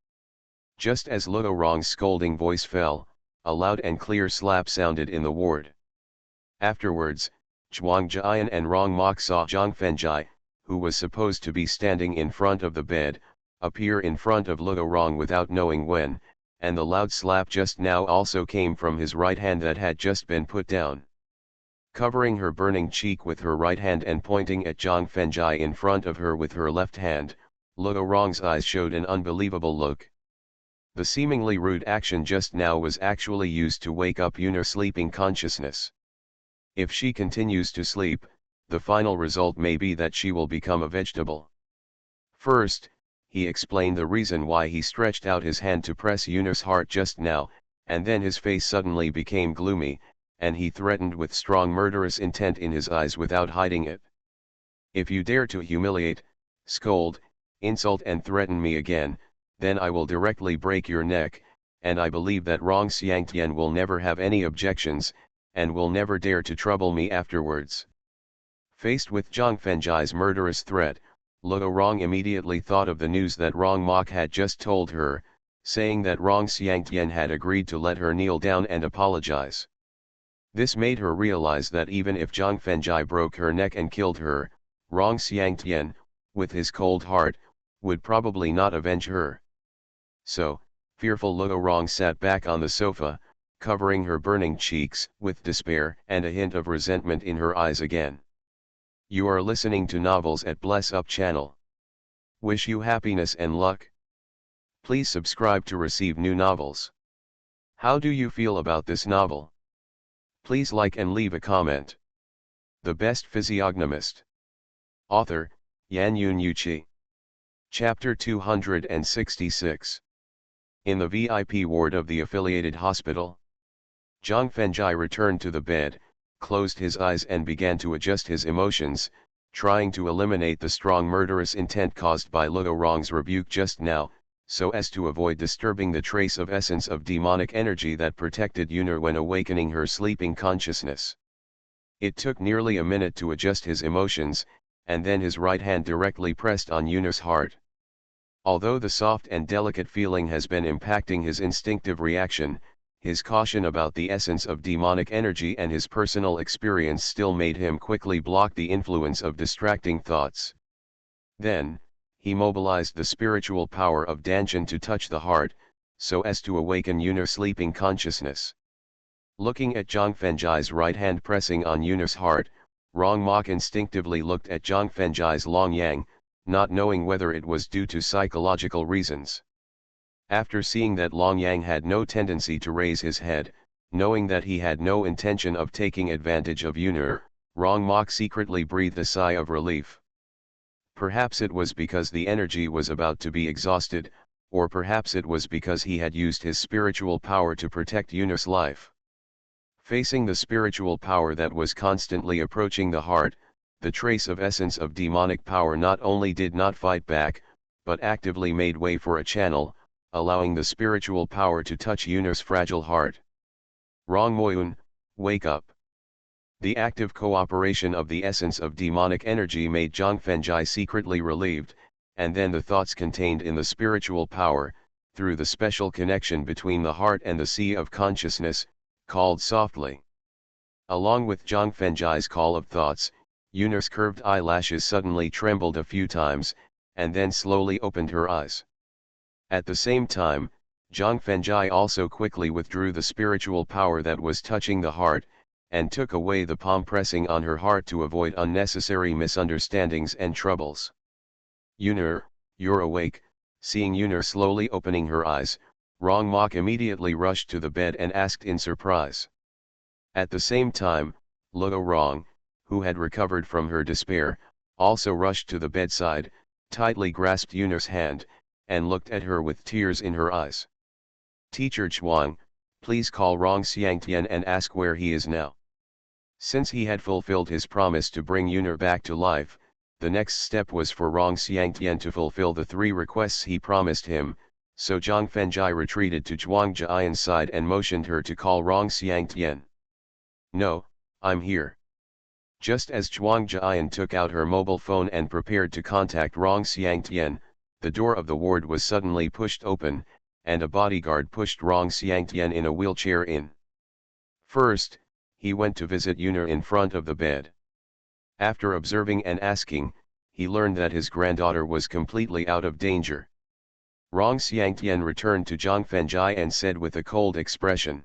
Just as Luo Rong's scolding voice fell, a loud and clear slap sounded in the ward. Afterwards, Zhuang Jian and Rong Mok saw Zhang Fengjai, who was supposed to be standing in front of the bed, appear in front of Luo Rong without knowing when, and the loud slap just now also came from his right hand that had just been put down. Covering her burning cheek with her right hand and pointing at Zhang Fengjai in front of her with her left hand, Luo Rong's eyes showed an unbelievable look. The seemingly rude action just now was actually used to wake up Yuner's sleeping consciousness. If she continues to sleep, the final result may be that she will become a vegetable. First, he explained the reason why he stretched out his hand to press Yuner's heart just now, and then his face suddenly became gloomy, and he threatened with strong murderous intent in his eyes without hiding it. If you dare to humiliate, scold, insult and threaten me again, then I will directly break your neck, and I believe that Rong Xiangtian will never have any objections, and will never dare to trouble me afterwards. Faced with Zhang Fengjai's murderous threat, Luo Rong immediately thought of the news that Rong Mok had just told her, saying that Rong Xiangtian had agreed to let her kneel down and apologize. This made her realize that even if Zhang Fengjai broke her neck and killed her, Rong Xiangtian, with his cold heart, would probably not avenge her. So, fearful Luo Rong sat back on the sofa, covering her burning cheeks with despair and a hint of resentment in her eyes again. You are listening to Novels at Bless Up channel. Wish you happiness and luck. Please subscribe to receive new novels. How do you feel about this novel? Please like and leave a comment. The Best Physiognomist. Author, Yan-Yun Yuqi. Chapter 266. In the VIP ward of the affiliated hospital, Zhang Fengjai returned to the bed, closed his eyes and began to adjust his emotions, trying to eliminate the strong murderous intent caused by Luo Rong's rebuke just now, so as to avoid disturbing the trace of essence of demonic energy that protected Yuner when awakening her sleeping consciousness. It took nearly a minute to adjust his emotions, and then his right hand directly pressed on Yuner's heart. Although the soft and delicate feeling has been impacting his instinctive reaction, his caution about the essence of demonic energy and his personal experience still made him quickly block the influence of distracting thoughts. Then, he mobilized the spiritual power of Danjin to touch the heart, so as to awaken Yuner's sleeping consciousness. Looking at Zhang Fengjai's right hand pressing on Yuner's heart, Rong Mok instinctively looked at Zhang Fengjai's long yang, not knowing whether it was due to psychological reasons. After seeing that Long Yang had no tendency to raise his head, knowing that he had no intention of taking advantage of Yuner, Rong Mok secretly breathed a sigh of relief. Perhaps it was because the energy was about to be exhausted, or perhaps it was because he had used his spiritual power to protect Yuner's life. Facing the spiritual power that was constantly approaching the heart, the trace of essence of demonic power not only did not fight back, but actively made way for a channel, allowing the spiritual power to touch Yuner's fragile heart. Rong Moyun, wake up. The active cooperation of the essence of demonic energy made Zhang Fengjai secretly relieved, and then the thoughts contained in the spiritual power, through the special connection between the heart and the sea of consciousness, called softly. Along with Zhang Fengjai's call of thoughts, Yuner's curved eyelashes suddenly trembled a few times, and then slowly opened her eyes. At the same time, Zhang Fengjai also quickly withdrew the spiritual power that was touching the heart, and took away the palm pressing on her heart to avoid unnecessary misunderstandings and troubles. Yuner, you're awake. Seeing Yuner slowly opening her eyes, Rong Mok immediately rushed to the bed and asked in surprise. At the same time, Luo Rong, who had recovered from her despair, also rushed to the bedside, tightly grasped Yuner's hand, and looked at her with tears in her eyes. Teacher Chuang, please call Rong Xiangtian and ask where he is now. Since he had fulfilled his promise to bring Yuner back to life, the next step was for Rong Xiangtian to fulfill the 3 requests he promised him, so Zhang Fengjai retreated to Zhuang Jian's side and motioned her to call Rong Xiangtian. No, I'm here. Just as Zhuang Jian took out her mobile phone and prepared to contact Rong Xiangtian, the door of the ward was suddenly pushed open, and a bodyguard pushed Rong Xiangtian in a wheelchair in. First, he went to visit Yuna in front of the bed. After observing and asking, he learned that his granddaughter was completely out of danger. Rong Xiangtian returned to Zhang Fengjai and said with a cold expression,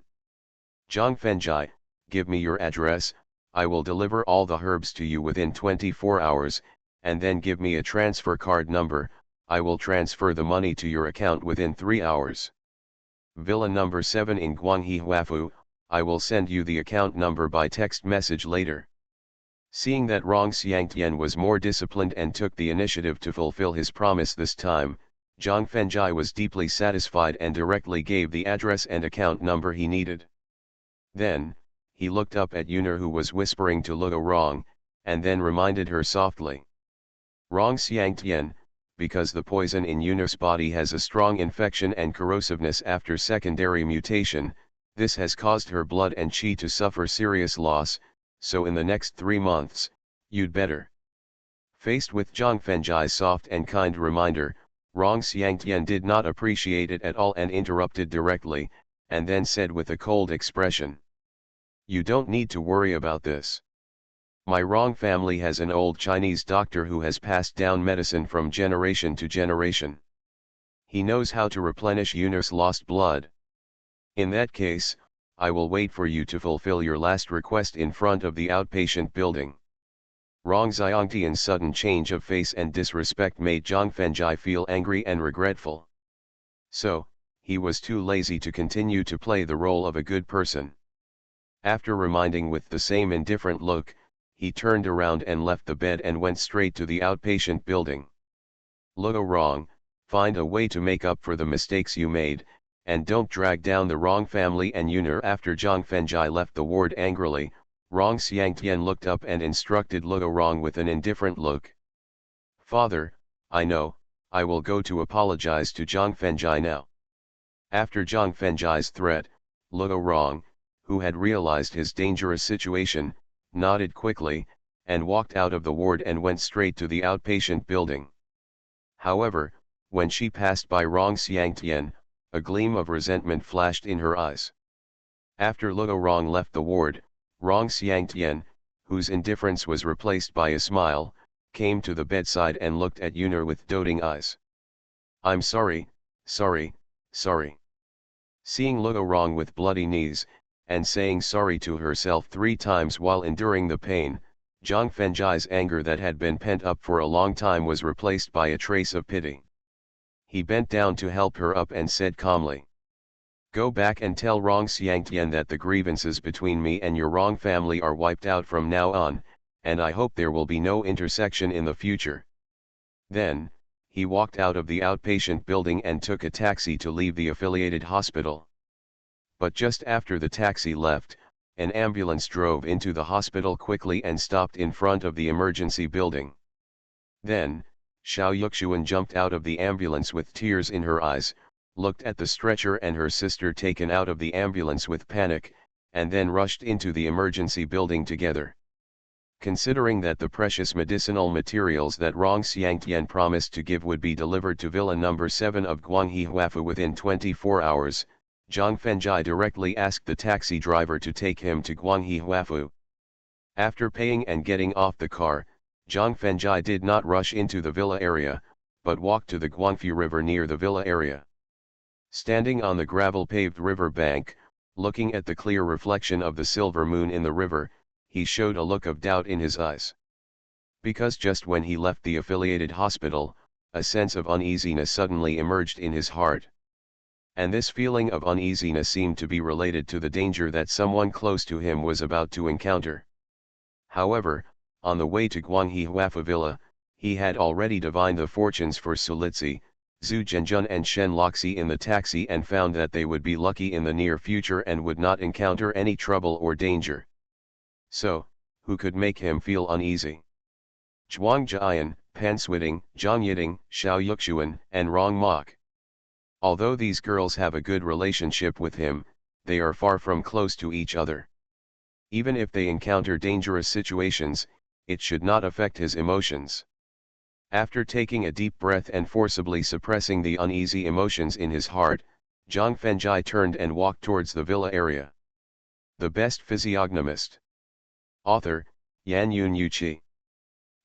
"Zhang Fengjai, give me your address, I will deliver all the herbs to you within 24 hours, and then give me a transfer card number, I will transfer the money to your account within 3 hours. Villa number 7 in Guanghe Huafu, I will send you the account number by text message later." Seeing that Rong Xiangtian was more disciplined and took the initiative to fulfill his promise this time, Zhang Fengjai was deeply satisfied and directly gave the address and account number he needed. Then, he looked up at Yuna, who was whispering to Luo Rong, and then reminded her softly. "Rong Xiangtian, because the poison in Yuna's body has a strong infection and corrosiveness after secondary mutation, this has caused her blood and qi to suffer serious loss, so in the next 3 months, you'd better." Faced with Zhang Fengjai's soft and kind reminder, Rong Xiangtian did not appreciate it at all and interrupted directly, and then said with a cold expression, "You don't need to worry about this. My Rong family has an old Chinese doctor who has passed down medicine from generation to generation. He knows how to replenish Yuna's lost blood. In that case, I will wait for you to fulfill your last request in front of the outpatient building." Rong Xiangtian's sudden change of face and disrespect made Zhang Fengjai feel angry and regretful. So, he was too lazy to continue to play the role of a good person. After reminding with the same indifferent look, he turned around and left the bed and went straight to the outpatient building. "Luo Rong, find a way to make up for the mistakes you made, and don't drag down the Rong family and Yuna." After Zhang Fengjai left the ward angrily, Rong Xiangtian looked up and instructed Luo Rong with an indifferent look. "Father, I know, I will go to apologize to Zhang Fengjai now." After Zhang Fengjai's threat, Luo Rong, who had realized his dangerous situation, nodded quickly, and walked out of the ward and went straight to the outpatient building. However, when she passed by Rong Xiangtian, a gleam of resentment flashed in her eyes. After Luo Rong left the ward, Rong Xiangtian, whose indifference was replaced by a smile, came to the bedside and looked at Yuna with doting eyes. "I'm sorry, sorry, sorry." Seeing Luo Rong with bloody knees, and saying sorry to herself 3 times while enduring the pain, Zhang Fengjai's anger that had been pent up for a long time was replaced by a trace of pity. He bent down to help her up and said calmly, "Go back and tell Rong Xiangtian that the grievances between me and your Rong family are wiped out from now on, and I hope there will be no intersection in the future." Then, he walked out of the outpatient building and took a taxi to leave the affiliated hospital. But just after the taxi left, an ambulance drove into the hospital quickly and stopped in front of the emergency building. Then, Xiao Yuxuan jumped out of the ambulance with tears in her eyes, looked at the stretcher and her sister taken out of the ambulance with panic, and then rushed into the emergency building together. Considering that the precious medicinal materials that Rong Xiangtian promised to give would be delivered to Villa number 7 of Guanghe Huafu within 24 hours, Zhang Fengjai directly asked the taxi driver to take him to Guanghe Huafu. After paying and getting off the car, Zhang Fengjai did not rush into the villa area, but walked to the Guangfu River near the villa area. Standing on the gravel-paved river bank, looking at the clear reflection of the silver moon in the river, he showed a look of doubt in his eyes. Because just when he left the affiliated hospital, a sense of uneasiness suddenly emerged in his heart. And this feeling of uneasiness seemed to be related to the danger that someone close to him was about to encounter. However, on the way to Guanghe Huafu Villa, he had already divined the fortunes for Sulitzi, Zhu Zhenjun and Shen Loxi in the taxi and found that they would be lucky in the near future and would not encounter any trouble or danger. So, who could make him feel uneasy? Zhuang Jian, Pan Switting, Zhang Yiting, Xiao Yuxuan, and Rong Mok. Although these girls have a good relationship with him, they are far from close to each other. Even if they encounter dangerous situations, it should not affect his emotions. After taking a deep breath and forcibly suppressing the uneasy emotions in his heart, Zhang Fengjai turned and walked towards the villa area. The Best Physiognomist. Author, Yan Yun Yuqi.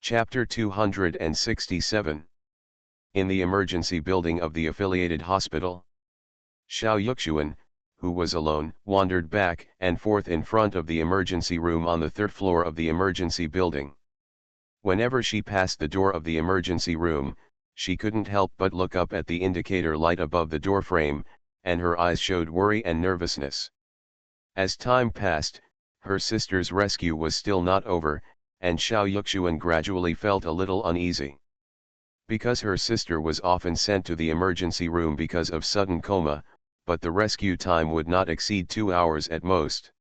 Chapter 267. In the emergency building of the affiliated hospital, Xiao Yuxuan, who was alone, wandered back and forth in front of the emergency room on the third floor of the emergency building. Whenever she passed the door of the emergency room, she couldn't help but look up at the indicator light above the doorframe, and her eyes showed worry and nervousness. As time passed, her sister's rescue was still not over, and Xiao Yuxuan gradually felt a little uneasy. Because her sister was often sent to the emergency room because of sudden coma, but the rescue time would not exceed 2 hours at most.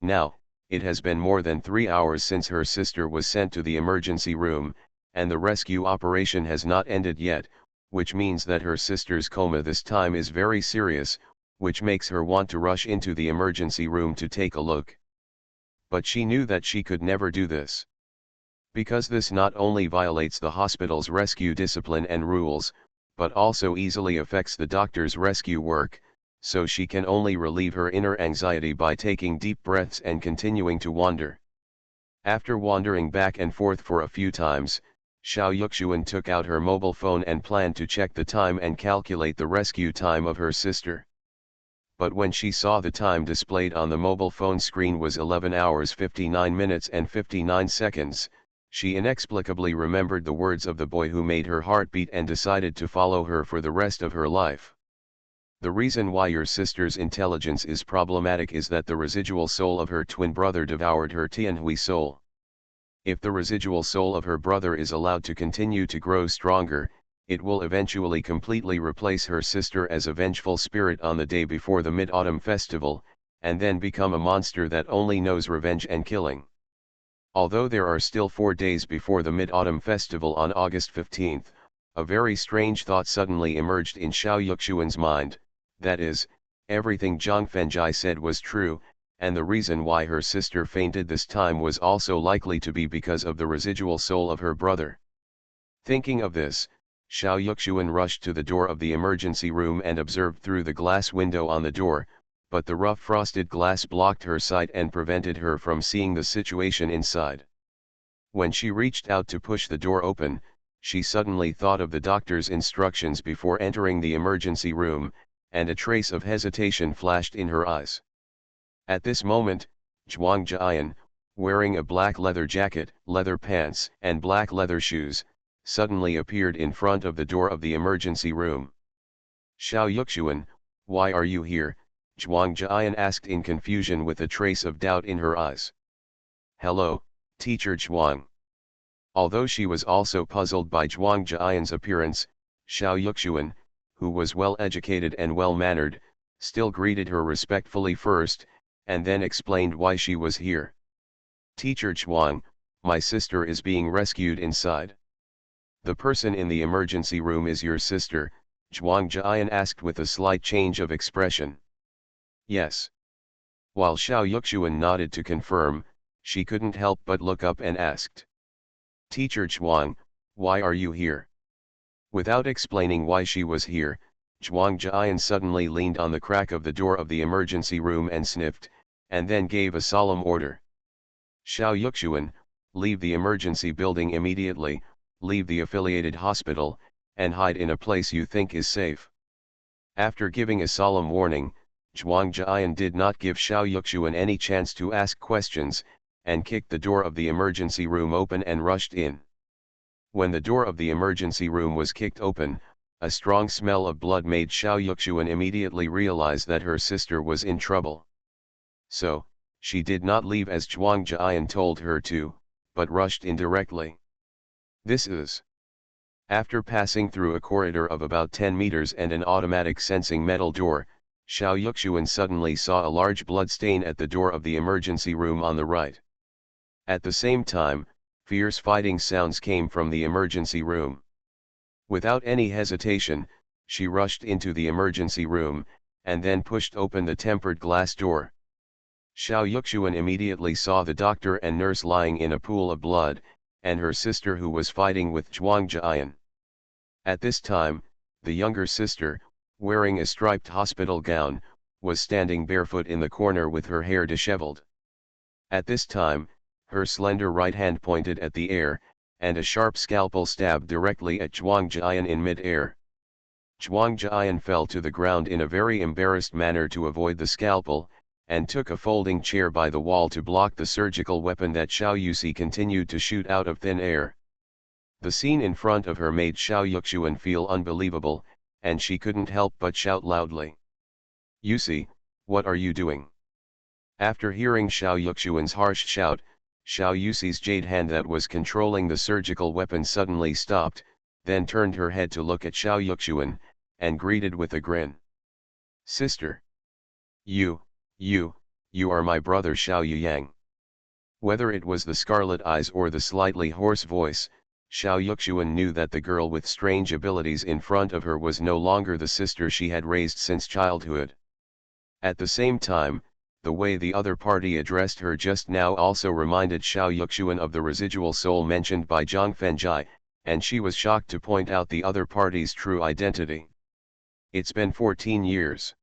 Now, it has been more than 3 hours since her sister was sent to the emergency room, and the rescue operation has not ended yet, which means that her sister's coma this time is very serious, which makes her want to rush into the emergency room to take a look. But she knew that she could never do this. Because this not only violates the hospital's rescue discipline and rules, but also easily affects the doctor's rescue work, so she can only relieve her inner anxiety by taking deep breaths and continuing to wander. After wandering back and forth for a few times, Xiao Yuxuan took out her mobile phone and planned to check the time and calculate the rescue time of her sister. But when she saw the time displayed on the mobile phone screen was 11 hours 59 minutes and 59 seconds, she inexplicably remembered the words of the boy who made her heart beat and decided to follow her for the rest of her life. The reason why your sister's intelligence is problematic is that the residual soul of her twin brother devoured her Tianhui soul. If the residual soul of her brother is allowed to continue to grow stronger, it will eventually completely replace her sister as a vengeful spirit on the day before the Mid-Autumn Festival, and then become a monster that only knows revenge and killing. Although there are still 4 days before the Mid-Autumn Festival on August 15th, a very strange thought suddenly emerged in Xiao Yuxuan's mind, that is, everything Zhang Fengjai said was true, and the reason why her sister fainted this time was also likely to be because of the residual soul of her brother. Thinking of this, Xiao Yuxuan rushed to the door of the emergency room and observed through the glass window on the door, but the rough frosted glass blocked her sight and prevented her from seeing the situation inside. When she reached out to push the door open, she suddenly thought of the doctor's instructions before entering the emergency room, and a trace of hesitation flashed in her eyes. At this moment, Zhuang Jian, wearing a black leather jacket, leather pants, and black leather shoes, suddenly appeared in front of the door of the emergency room. "Xiao Yuxuan, why are you here?" Zhuang Jian asked in confusion with a trace of doubt in her eyes. "Hello, teacher Zhuang." Although she was also puzzled by Zhuang Jian's appearance, Xiao Yuxuan, who was well educated and well mannered, still greeted her respectfully first, and then explained why she was here. "Teacher Zhuang, my sister is being rescued inside." "The person in the emergency room is your sister?" Zhuang Jian asked with a slight change of expression. "Yes." While Xiao Yuxuan nodded to confirm, she couldn't help but look up and asked, "Teacher Zhuang, why are you here?" Without explaining why she was here, Zhuang Jian suddenly leaned on the crack of the door of the emergency room and sniffed, and then gave a solemn order. "Xiao Yuxuan, leave the emergency building immediately, leave the affiliated hospital, and hide in a place you think is safe." After giving a solemn warning, Zhuang Jian did not give Xiao Yuxuan any chance to ask questions, and kicked the door of the emergency room open and rushed in. When the door of the emergency room was kicked open, a strong smell of blood made Xiao Yuxuan immediately realize that her sister was in trouble. So, she did not leave as Zhuang Jian told her to, but rushed in directly. This is. After passing through a corridor of about 10 meters and an automatic sensing metal door, Xiao Yuxuan suddenly saw a large blood stain at the door of the emergency room on the right. At the same time, fierce fighting sounds came from the emergency room. Without any hesitation, she rushed into the emergency room, and then pushed open the tempered glass door. Xiao Yuxuan immediately saw the doctor and nurse lying in a pool of blood, and her sister who was fighting with Zhuang Jian. At this time, the younger sister, wearing a striped hospital gown, was standing barefoot in the corner with her hair disheveled. At this time, her slender right hand pointed at the air, and a sharp scalpel stabbed directly at Zhuang Jian in mid-air. Zhuang Jian fell to the ground in a very embarrassed manner to avoid the scalpel, and took a folding chair by the wall to block the surgical weapon that Xiao Yuxi continued to shoot out of thin air. The scene in front of her made Xiao Yuxuan feel unbelievable, and she couldn't help but shout loudly. "Yuxi, what are you doing?" After hearing Xiao Yuxuan's harsh shout, Xiao Yuxi's jade hand that was controlling the surgical weapon suddenly stopped, then turned her head to look at Xiao Yuxuan, and greeted with a grin. "Sister! You are my brother Xiao Yuyang." Whether it was the scarlet eyes or the slightly hoarse voice, Xiao Yuxuan knew that the girl with strange abilities in front of her was no longer the sister she had raised since childhood. At the same time, the way the other party addressed her just now also reminded Xiao Yuxuan of the residual soul mentioned by Zhang Fenjai, and she was shocked to point out the other party's true identity. "It's been 14 years.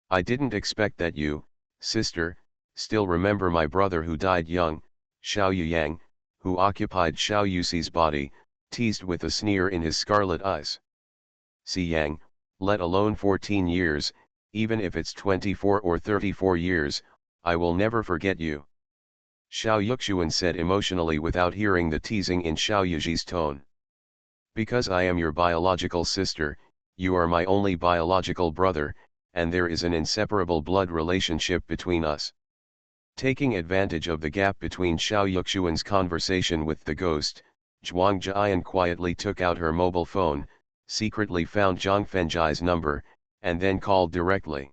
I didn't expect that you, sister, still remember my brother who died young," Xiao Yuyang, who occupied Xiao Yuxi's body, teased with a sneer in his scarlet eyes. "Si Yang, let alone 14 years, even if it's 24 or 34 years, I will never forget you," Xiao Yuxuan said emotionally without hearing the teasing in Xiao Yuji's tone. "Because I am your biological sister, you are my only biological brother, and there is an inseparable blood relationship between us." Taking advantage of the gap between Xiao Yuxuan's conversation with the ghost, Zhuang Jian quietly took out her mobile phone, secretly found Zhang Fenjai's number, and then called directly.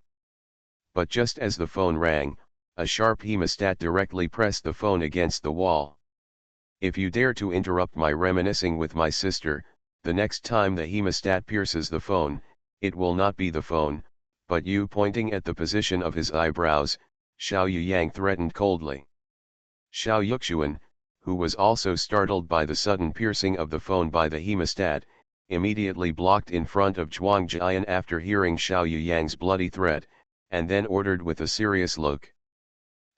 But just as the phone rang, a sharp hemostat directly pressed the phone against the wall. "If you dare to interrupt my reminiscing with my sister, the next time the hemostat pierces the phone, it will not be the phone, but you," pointing at the position of his eyebrows, Xiao Yuyang threatened coldly. Xiao Yuxuan, who was also startled by the sudden piercing of the phone by the hemostat, immediately blocked in front of Zhuang Jian after hearing Xiao Yuyang's bloody threat, and then ordered with a serious look.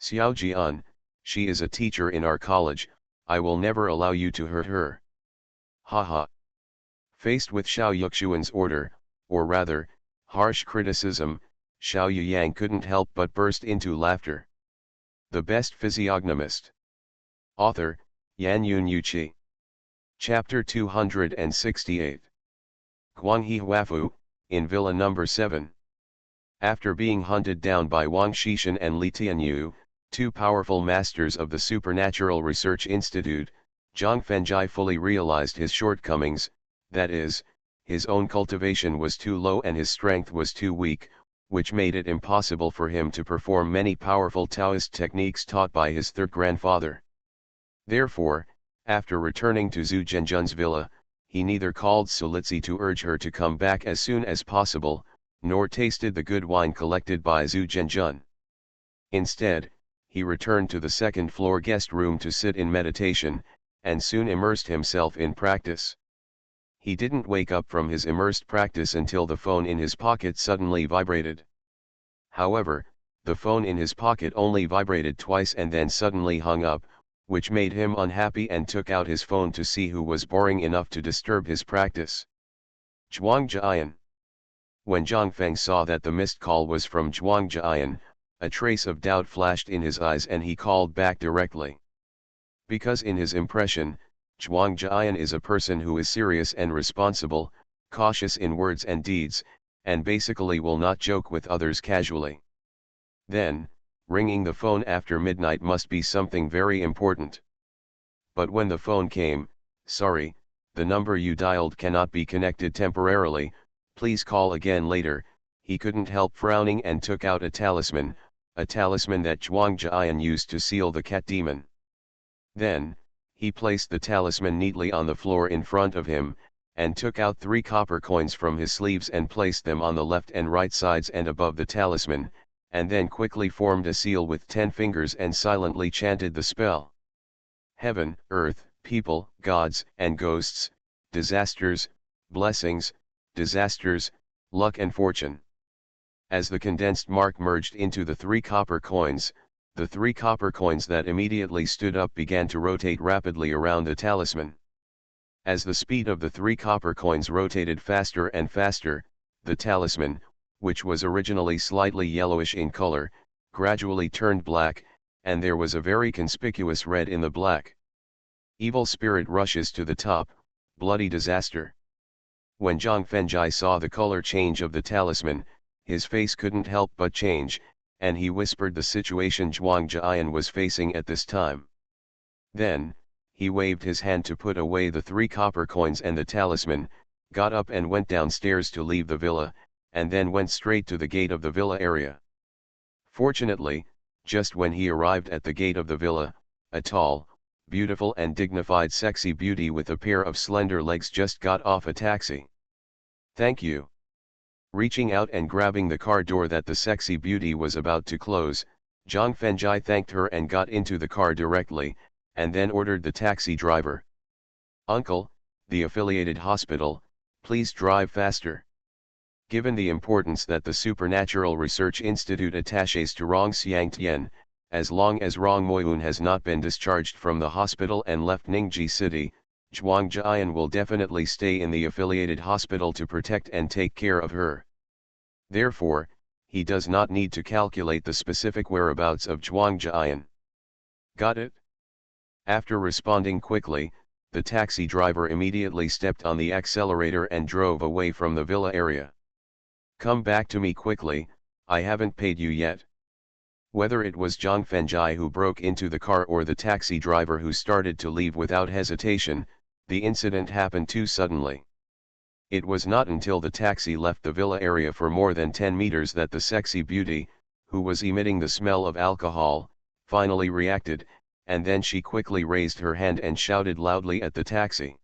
"Xiao Jian, she is a teacher in our college, I will never allow you to hurt her." "Ha ha." Faced with Xiao Yuxuan's order, or rather, harsh criticism, Xiao Yuyang couldn't help but burst into laughter. The Best Physiognomist. Author, Yanyun Yuqi. Chapter 268. Guanghe Huafu, in Villa No. 7. After being hunted down by Wang Xishan and Li Tianyu, two powerful masters of the Supernatural Research Institute, Zhang Fenjai fully realized his shortcomings, that is, his own cultivation was too low and his strength was too weak, which made it impossible for him to perform many powerful Taoist techniques taught by his third grandfather. Therefore, after returning to Zhu Zhenjun's villa, he neither called Sulitzi to urge her to come back as soon as possible, nor tasted the good wine collected by Zhu Zhenjun. Instead, he returned to the second-floor guest room to sit in meditation, and soon immersed himself in practice. He didn't wake up from his immersed practice until the phone in his pocket suddenly vibrated. However, the phone in his pocket only vibrated twice and then suddenly hung up, which made him unhappy and took out his phone to see who was boring enough to disturb his practice. Zhuang Jian. When Zhang Feng saw that the missed call was from Zhuang Jian, a trace of doubt flashed in his eyes and he called back directly. Because in his impression, Zhuang Jian is a person who is serious and responsible, cautious in words and deeds, and basically will not joke with others casually. Then, ringing the phone after midnight must be something very important. But when the phone came, "Sorry, the number you dialed cannot be connected temporarily, please call again later," he couldn't help frowning and took out a talisman that Zhuang Jian used to seal the cat demon. Then, he placed the talisman neatly on the floor in front of him, and took out 3 copper coins from his sleeves and placed them on the left and right sides and above the talisman, and then quickly formed a seal with 10 fingers and silently chanted the spell. Heaven, earth, people, gods, and ghosts, disasters, blessings, disasters, luck and fortune. As the condensed mark merged into the 3 copper coins, the 3 copper coins that immediately stood up began to rotate rapidly around the talisman. As the speed of the 3 copper coins rotated faster and faster, the talisman, which was originally slightly yellowish in color, gradually turned black, and there was a very conspicuous red in the black. Evil spirit rushes to the top, bloody disaster. When Zhang Fengjai saw the color change of the talisman, his face couldn't help but change, and he whispered the situation Zhuang Jian was facing at this time. Then, he waved his hand to put away the 3 copper coins and the talisman, got up and went downstairs to leave the villa, and then went straight to the gate of the villa area. Fortunately, just when he arrived at the gate of the villa, a tall, beautiful and dignified sexy beauty with a pair of slender legs just got off a taxi. "Thank you." Reaching out and grabbing the car door that the sexy beauty was about to close, Zhang Fengjai thanked her and got into the car directly, and then ordered the taxi driver. "Uncle, the affiliated hospital, please drive faster." Given the importance that the Supernatural Research Institute attaches to Rong Xiangtian, as long as Rong Moyun has not been discharged from the hospital and left Ningji City, Zhuang Jian will definitely stay in the affiliated hospital to protect and take care of her. Therefore, he does not need to calculate the specific whereabouts of Zhuang Jian. Got it? After responding quickly, the taxi driver immediately stepped on the accelerator and drove away from the villa area. "Come back to me quickly, I haven't paid you yet." Whether it was Zhang Fengjai who broke into the car or the taxi driver who started to leave without hesitation, the incident happened too suddenly. It was not until the taxi left the villa area for more than 10 meters that the sexy beauty, who was emitting the smell of alcohol, finally reacted, and then she quickly raised her hand and shouted loudly at the taxi.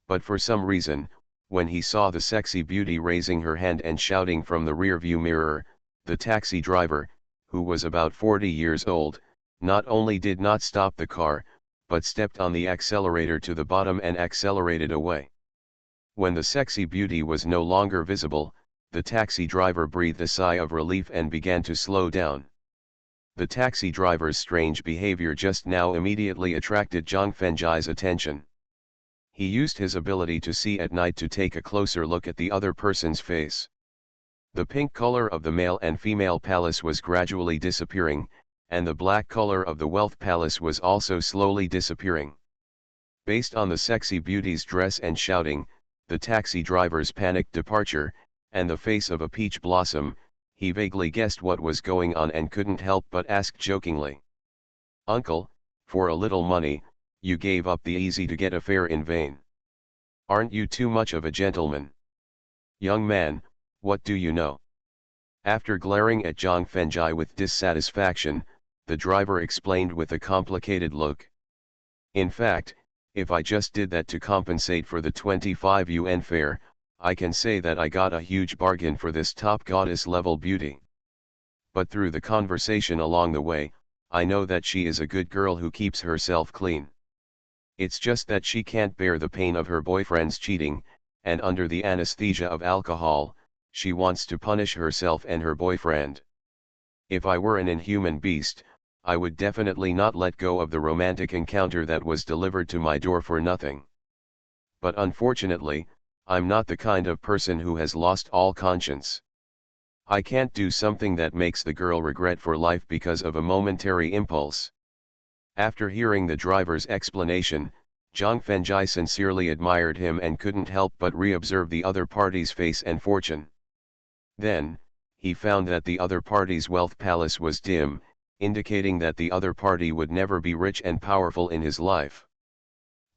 But for some reason, when he saw the sexy beauty raising her hand and shouting from the rear-view mirror, the taxi driver, who was about 40 years old, not only did not stop the car, but stepped on the accelerator to the bottom and accelerated away. When the sexy beauty was no longer visible, the taxi driver breathed a sigh of relief and began to slow down. The taxi driver's strange behavior just now immediately attracted Zhang Fengjai's attention. He used his ability to see at night to take a closer look at the other person's face. The pink color of the male and female palace was gradually disappearing, and the black color of the wealth palace was also slowly disappearing. Based on the sexy beauty's dress and shouting, the taxi driver's panicked departure, and the face of a peach blossom, he vaguely guessed what was going on and couldn't help but ask jokingly. "Uncle, for a little money, you gave up the easy-to-get affair in vain. Aren't you too much of a gentleman? Young man, what do you know?" After glaring at Zhang Fengjai with dissatisfaction, the driver explained with a complicated look. "In fact, if I just did that to compensate for the 25 yuan fare, I can say that I got a huge bargain for this top goddess-level beauty. But through the conversation along the way, I know that she is a good girl who keeps herself clean. It's just that she can't bear the pain of her boyfriend's cheating, and under the anesthesia of alcohol, she wants to punish herself and her boyfriend. If I were an inhuman beast, I would definitely not let go of the romantic encounter that was delivered to my door for nothing. But unfortunately, I'm not the kind of person who has lost all conscience. I can't do something that makes the girl regret for life because of a momentary impulse." After hearing the driver's explanation, Zhang Fengjai sincerely admired him and couldn't help but re-observe the other party's face and fortune. Then, he found that the other party's wealth palace was dim, indicating that the other party would never be rich and powerful in his life.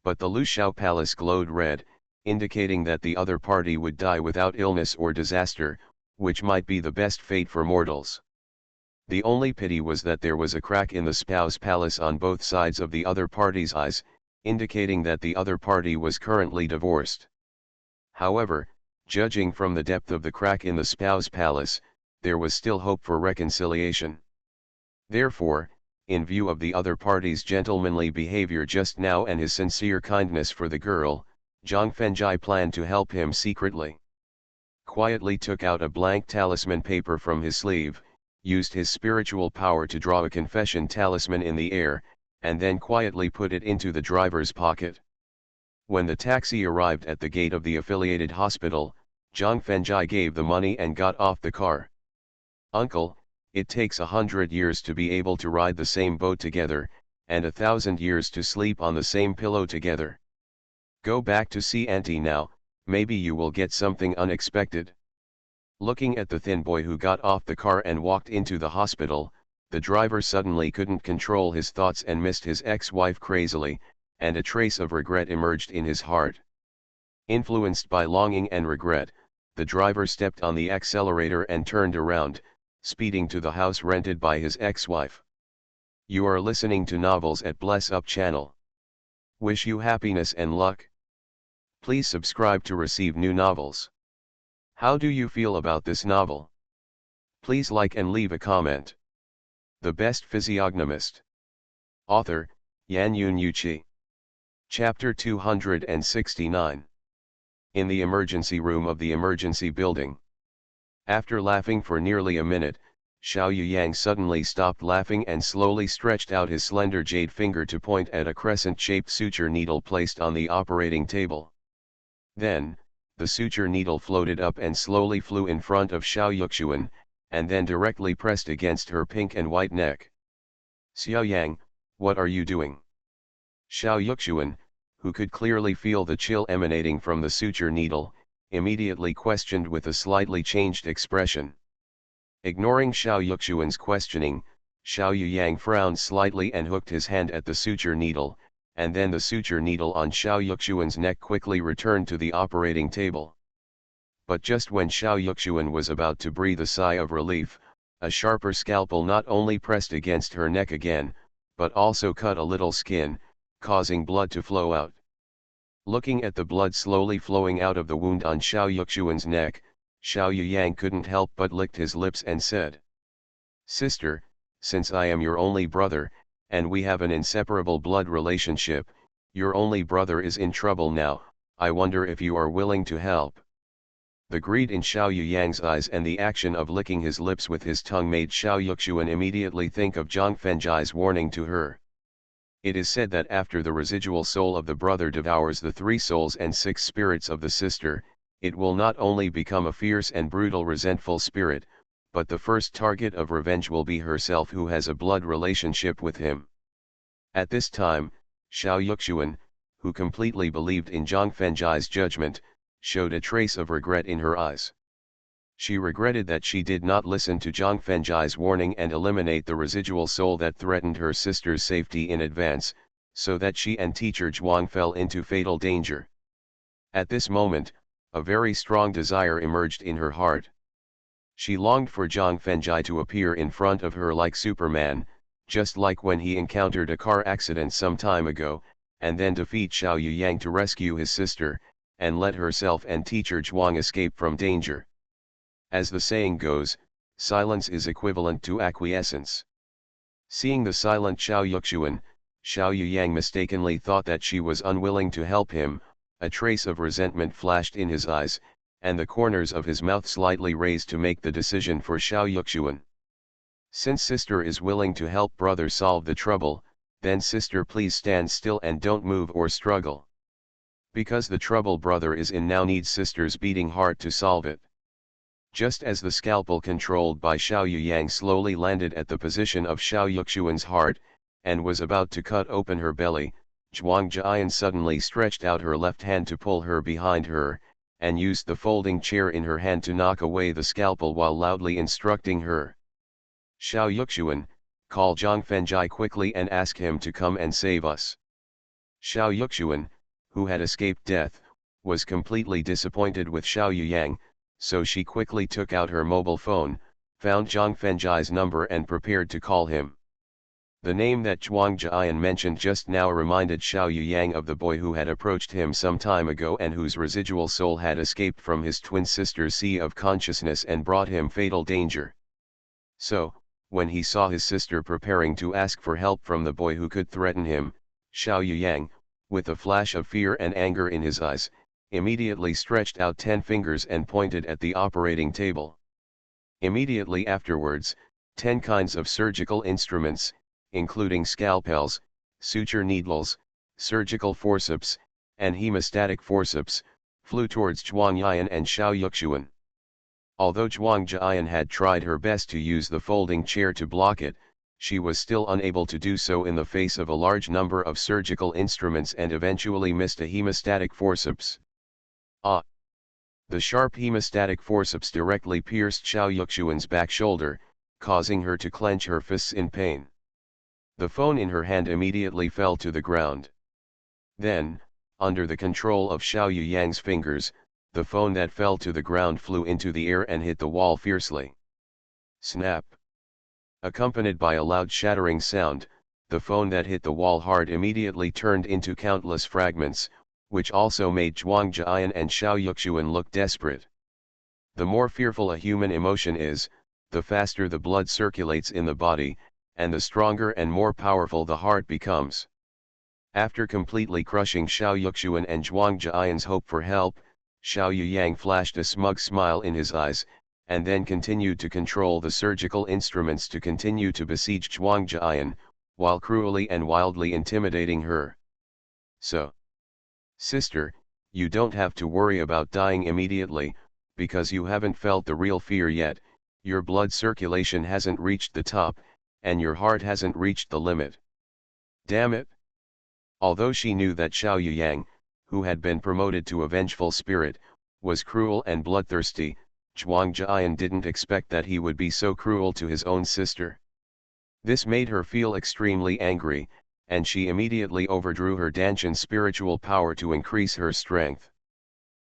But the Lushao palace glowed red, indicating that the other party would die without illness or disaster, which might be the best fate for mortals. The only pity was that there was a crack in the spouse palace on both sides of the other party's eyes, indicating that the other party was currently divorced. However, judging from the depth of the crack in the spouse palace, there was still hope for reconciliation. Therefore, in view of the other party's gentlemanly behavior just now and his sincere kindness for the girl, Zhang Fengjai planned to help him secretly. Quietly took out a blank talisman paper from his sleeve, used his spiritual power to draw a confession talisman in the air, and then quietly put it into the driver's pocket. When the taxi arrived at the gate of the affiliated hospital, Zhang Fengjai gave the money and got off the car. "Uncle, it takes 100 years to be able to ride the same boat together, and 1,000 years to sleep on the same pillow together. Go back to see Auntie now, maybe you will get something unexpected." Looking at the thin boy who got off the car and walked into the hospital, the driver suddenly couldn't control his thoughts and missed his ex-wife crazily, and a trace of regret emerged in his heart. Influenced by longing and regret, the driver stepped on the accelerator and turned around, speeding to the house rented by his ex-wife. You are listening to Novels at Bless Up channel. Wish you happiness and luck. Please subscribe to receive new novels. How do you feel about this novel? Please like and leave a comment. The Best Physiognomist. Author, Yan Yun Yuqi. Chapter 269. In the emergency room of the emergency building. After laughing for nearly a minute, Xiao Yang suddenly stopped laughing and slowly stretched out his slender jade finger to point at a crescent-shaped suture needle placed on the operating table. Then, the suture needle floated up and slowly flew in front of Xiao Yuxuan, and then directly pressed against her pink and white neck. "Xiao Yang, what are you doing?" Xiao Yuxuan, who could clearly feel the chill emanating from the suture needle, immediately questioned with a slightly changed expression. Ignoring Xiao Yuxuan's questioning, Xiao Yang frowned slightly and hooked his hand at the suture needle, and then the suture needle on Xiao Yuxuan's neck quickly returned to the operating table. But just when Xiao Yuxuan was about to breathe a sigh of relief, a sharper scalpel not only pressed against her neck again, but also cut a little skin, causing blood to flow out. Looking at the blood slowly flowing out of the wound on Xiao Yuxuan's neck, Xiao Yang couldn't help but licked his lips and said, "Sister, since I am your only brother, and we have an inseparable blood relationship, your only brother is in trouble now, I wonder if you are willing to help." The greed in Xiao Yang's eyes and the action of licking his lips with his tongue made Xiao Yuxuan immediately think of Zhang Fengjai's warning to her. It is said that after the residual soul of the brother devours the 3 souls and 6 spirits of the sister, it will not only become a fierce and brutal resentful spirit, but the first target of revenge will be herself who has a blood relationship with him. At this time, Xiao Yuxuan, who completely believed in Zhang Fengjai's judgment, showed a trace of regret in her eyes. She regretted that she did not listen to Zhang Fengjai's warning and eliminate the residual soul that threatened her sister's safety in advance, so that she and teacher Zhuang fell into fatal danger. At this moment, a very strong desire emerged in her heart. She longed for Zhang Fengjai to appear in front of her like Superman, just like when he encountered a car accident some time ago, and then defeat Xiao Yang to rescue his sister, and let herself and teacher Zhuang escape from danger. As the saying goes, silence is equivalent to acquiescence. Seeing the silent Xiao Yuxuan, Xiao Yang mistakenly thought that she was unwilling to help him, a trace of resentment flashed in his eyes, and the corners of his mouth slightly raised to make the decision for Xiao Yuxuan. "Since sister is willing to help brother solve the trouble, then sister please stand still and don't move or struggle. Because the trouble brother is in now needs sister's beating heart to solve it." Just as the scalpel controlled by Xiao Yang slowly landed at the position of Xiao Yuxuan's heart, and was about to cut open her belly, Zhuang Jian suddenly stretched out her left hand to pull her behind her, and used the folding chair in her hand to knock away the scalpel while loudly instructing her. "Xiao Yuxuan, call Zhang Fengjai quickly and ask him to come and save us." Xiao Yuxuan, who had escaped death, was completely disappointed with Xiao Yang, so she quickly took out her mobile phone, found Zhang Fengjai's number and prepared to call him. The name that Zhuang Jian mentioned just now reminded Xiao Yang of the boy who had approached him some time ago and whose residual soul had escaped from his twin sister's sea of consciousness and brought him fatal danger. So, when he saw his sister preparing to ask for help from the boy who could threaten him, Xiao Yang, with a flash of fear and anger in his eyes, immediately stretched out 10 fingers and pointed at the operating table. Immediately afterwards, 10 kinds of surgical instruments, including scalpels, suture needles, surgical forceps, and hemostatic forceps, flew towards Zhuang Yian and Xiao Yuxuan. Although Zhuang Jian had tried her best to use the folding chair to block it, she was still unable to do so in the face of a large number of surgical instruments and eventually missed a hemostatic forceps. Ah! The sharp hemostatic forceps directly pierced Xiao Yuxuan's back shoulder, causing her to clench her fists in pain. The phone in her hand immediately fell to the ground. Then, under the control of Xiao Yang's fingers, the phone that fell to the ground flew into the air and hit the wall fiercely. Snap! Accompanied by a loud shattering sound, the phone that hit the wall hard immediately turned into countless fragments, which also made Zhuang Jian and Xiao Yuxuan look desperate. The more fearful a human emotion is, the faster the blood circulates in the body, and the stronger and more powerful the heart becomes. After completely crushing Xiao Yuxuan and Zhuang Jian's hope for help, Xiao Yang flashed a smug smile in his eyes, and then continued to control the surgical instruments to continue to besiege Zhuang Jian, while cruelly and wildly intimidating her. So, sister, you don't have to worry about dying immediately, because you haven't felt the real fear yet, your blood circulation hasn't reached the top, and your heart hasn't reached the limit. Damn it! Although she knew that Xiao Yang, who had been promoted to a vengeful spirit, was cruel and bloodthirsty, Zhuang Jian didn't expect that he would be so cruel to his own sister. This made her feel extremely angry, and she immediately overdrew her Danshan spiritual power to increase her strength.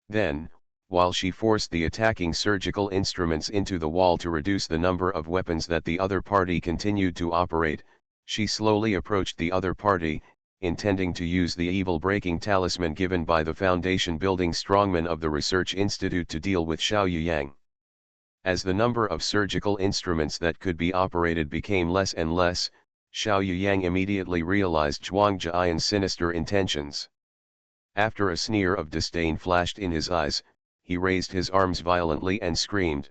Then, while she forced the attacking surgical instruments into the wall to reduce the number of weapons that the other party continued to operate, she slowly approached the other party, intending to use the evil-breaking talisman given by the foundation building strongman of the Research Institute to deal with Xiao Yang. As the number of surgical instruments that could be operated became less and less, Xiao Yang immediately realized Zhuang Jian's sinister intentions. After a sneer of disdain flashed in his eyes, he raised his arms violently and screamed.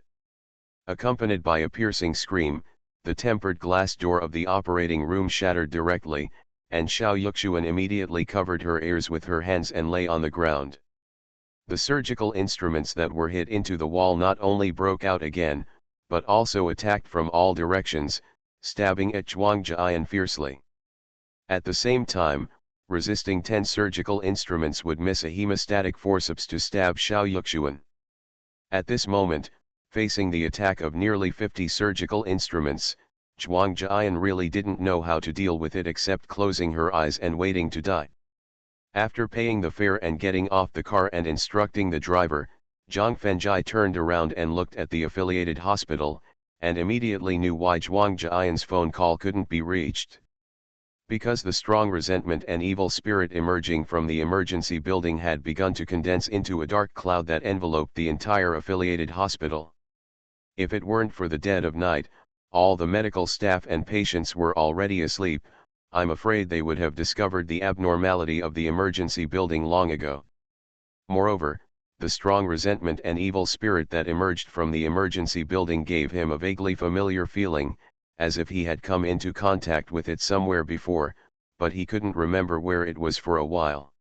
Accompanied by a piercing scream, the tempered glass door of the operating room shattered directly, and Xiao Yuxuan immediately covered her ears with her hands and lay on the ground. The surgical instruments that were hit into the wall not only broke out again, but also attacked from all directions, stabbing at Zhuang Jian fiercely. At the same time, resisting 10 surgical instruments would miss a hemostatic forceps to stab Xiao Yuxuan. At this moment, facing the attack of nearly 50 surgical instruments, Zhuang Jian really didn't know how to deal with it except closing her eyes and waiting to die. After paying the fare and getting off the car and instructing the driver, Zhang Fengjai turned around and looked at the affiliated hospital, and immediately knew why Zhuang Jian's phone call couldn't be reached. Because the strong resentment and evil spirit emerging from the emergency building had begun to condense into a dark cloud that enveloped the entire affiliated hospital. If it weren't for the dead of night, all the medical staff and patients were already asleep. I'm afraid they would have discovered the abnormality of the emergency building long ago. Moreover, the strong resentment and evil spirit that emerged from the emergency building gave him a vaguely familiar feeling, as if he had come into contact with it somewhere before, but he couldn't remember where it was for a while.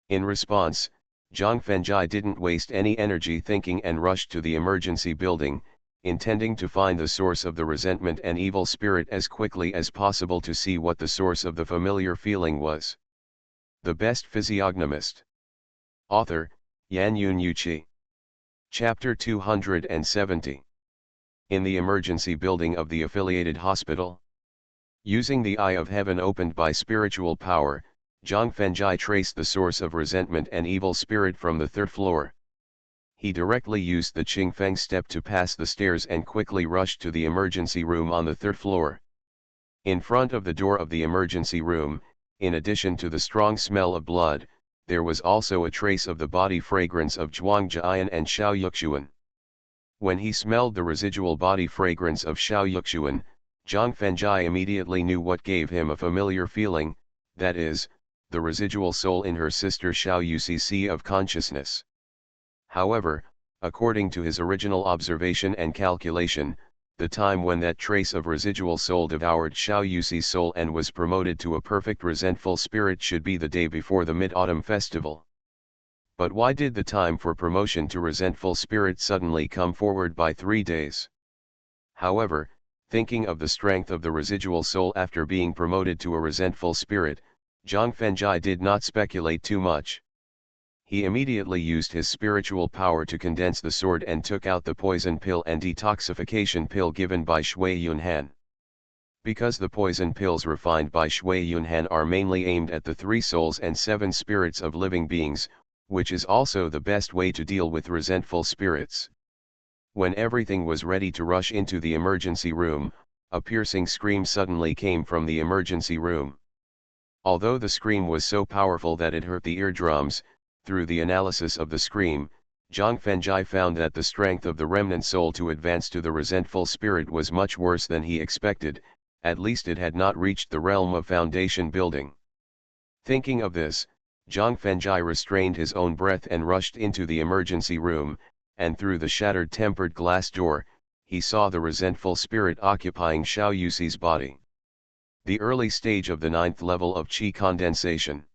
In response, Zhang Fengjai didn't waste any energy thinking and rushed to the emergency building, intending to find the source of the resentment and evil spirit as quickly as possible to see what the source of the familiar feeling was. The Best Physiognomist. Author, Yan Yun Yuqi. Chapter 270. In the emergency building of the affiliated hospital. Using the eye of heaven opened by spiritual power, Zhang Fengjai traced the source of resentment and evil spirit from the 3rd floor. He directly used the Qingfeng step to pass the stairs and quickly rushed to the emergency room on the 3rd floor. In front of the door of the emergency room, in addition to the strong smell of blood, there was also a trace of the body fragrance of Zhuang Jian and Xiao Yuxuan. When he smelled the residual body fragrance of Xiao Yuxuan, Zhang Fengjai immediately knew what gave him a familiar feeling, that is, the residual soul in her sister Xiao Yuxi's sea of consciousness. However, according to his original observation and calculation, the time when that trace of residual soul devoured Xiao Yuxi's soul and was promoted to a perfect resentful spirit should be the day before the Mid-Autumn Festival. But why did the time for promotion to resentful spirit suddenly come forward by 3 days? However, thinking of the strength of the residual soul after being promoted to a resentful spirit, Zhang Fengjai did not speculate too much. He immediately used his spiritual power to condense the sword and took out the poison pill and detoxification pill given by Shui Yunhan. Because the poison pills refined by Shui Yunhan are mainly aimed at the 3 souls and 7 spirits of living beings, which is also the best way to deal with resentful spirits. When everything was ready to rush into the emergency room, a piercing scream suddenly came from the emergency room. Although the scream was so powerful that it hurt the eardrums, through the analysis of the scream, Zhang Fengjai found that the strength of the remnant soul to advance to the resentful spirit was much worse than he expected, at least it had not reached the realm of foundation building. Thinking of this, Zhang Fengjai restrained his own breath and rushed into the emergency room, and through the shattered tempered glass door, he saw the resentful spirit occupying Xiao Yuxi's body. The early stage of the 9th level of qi condensation.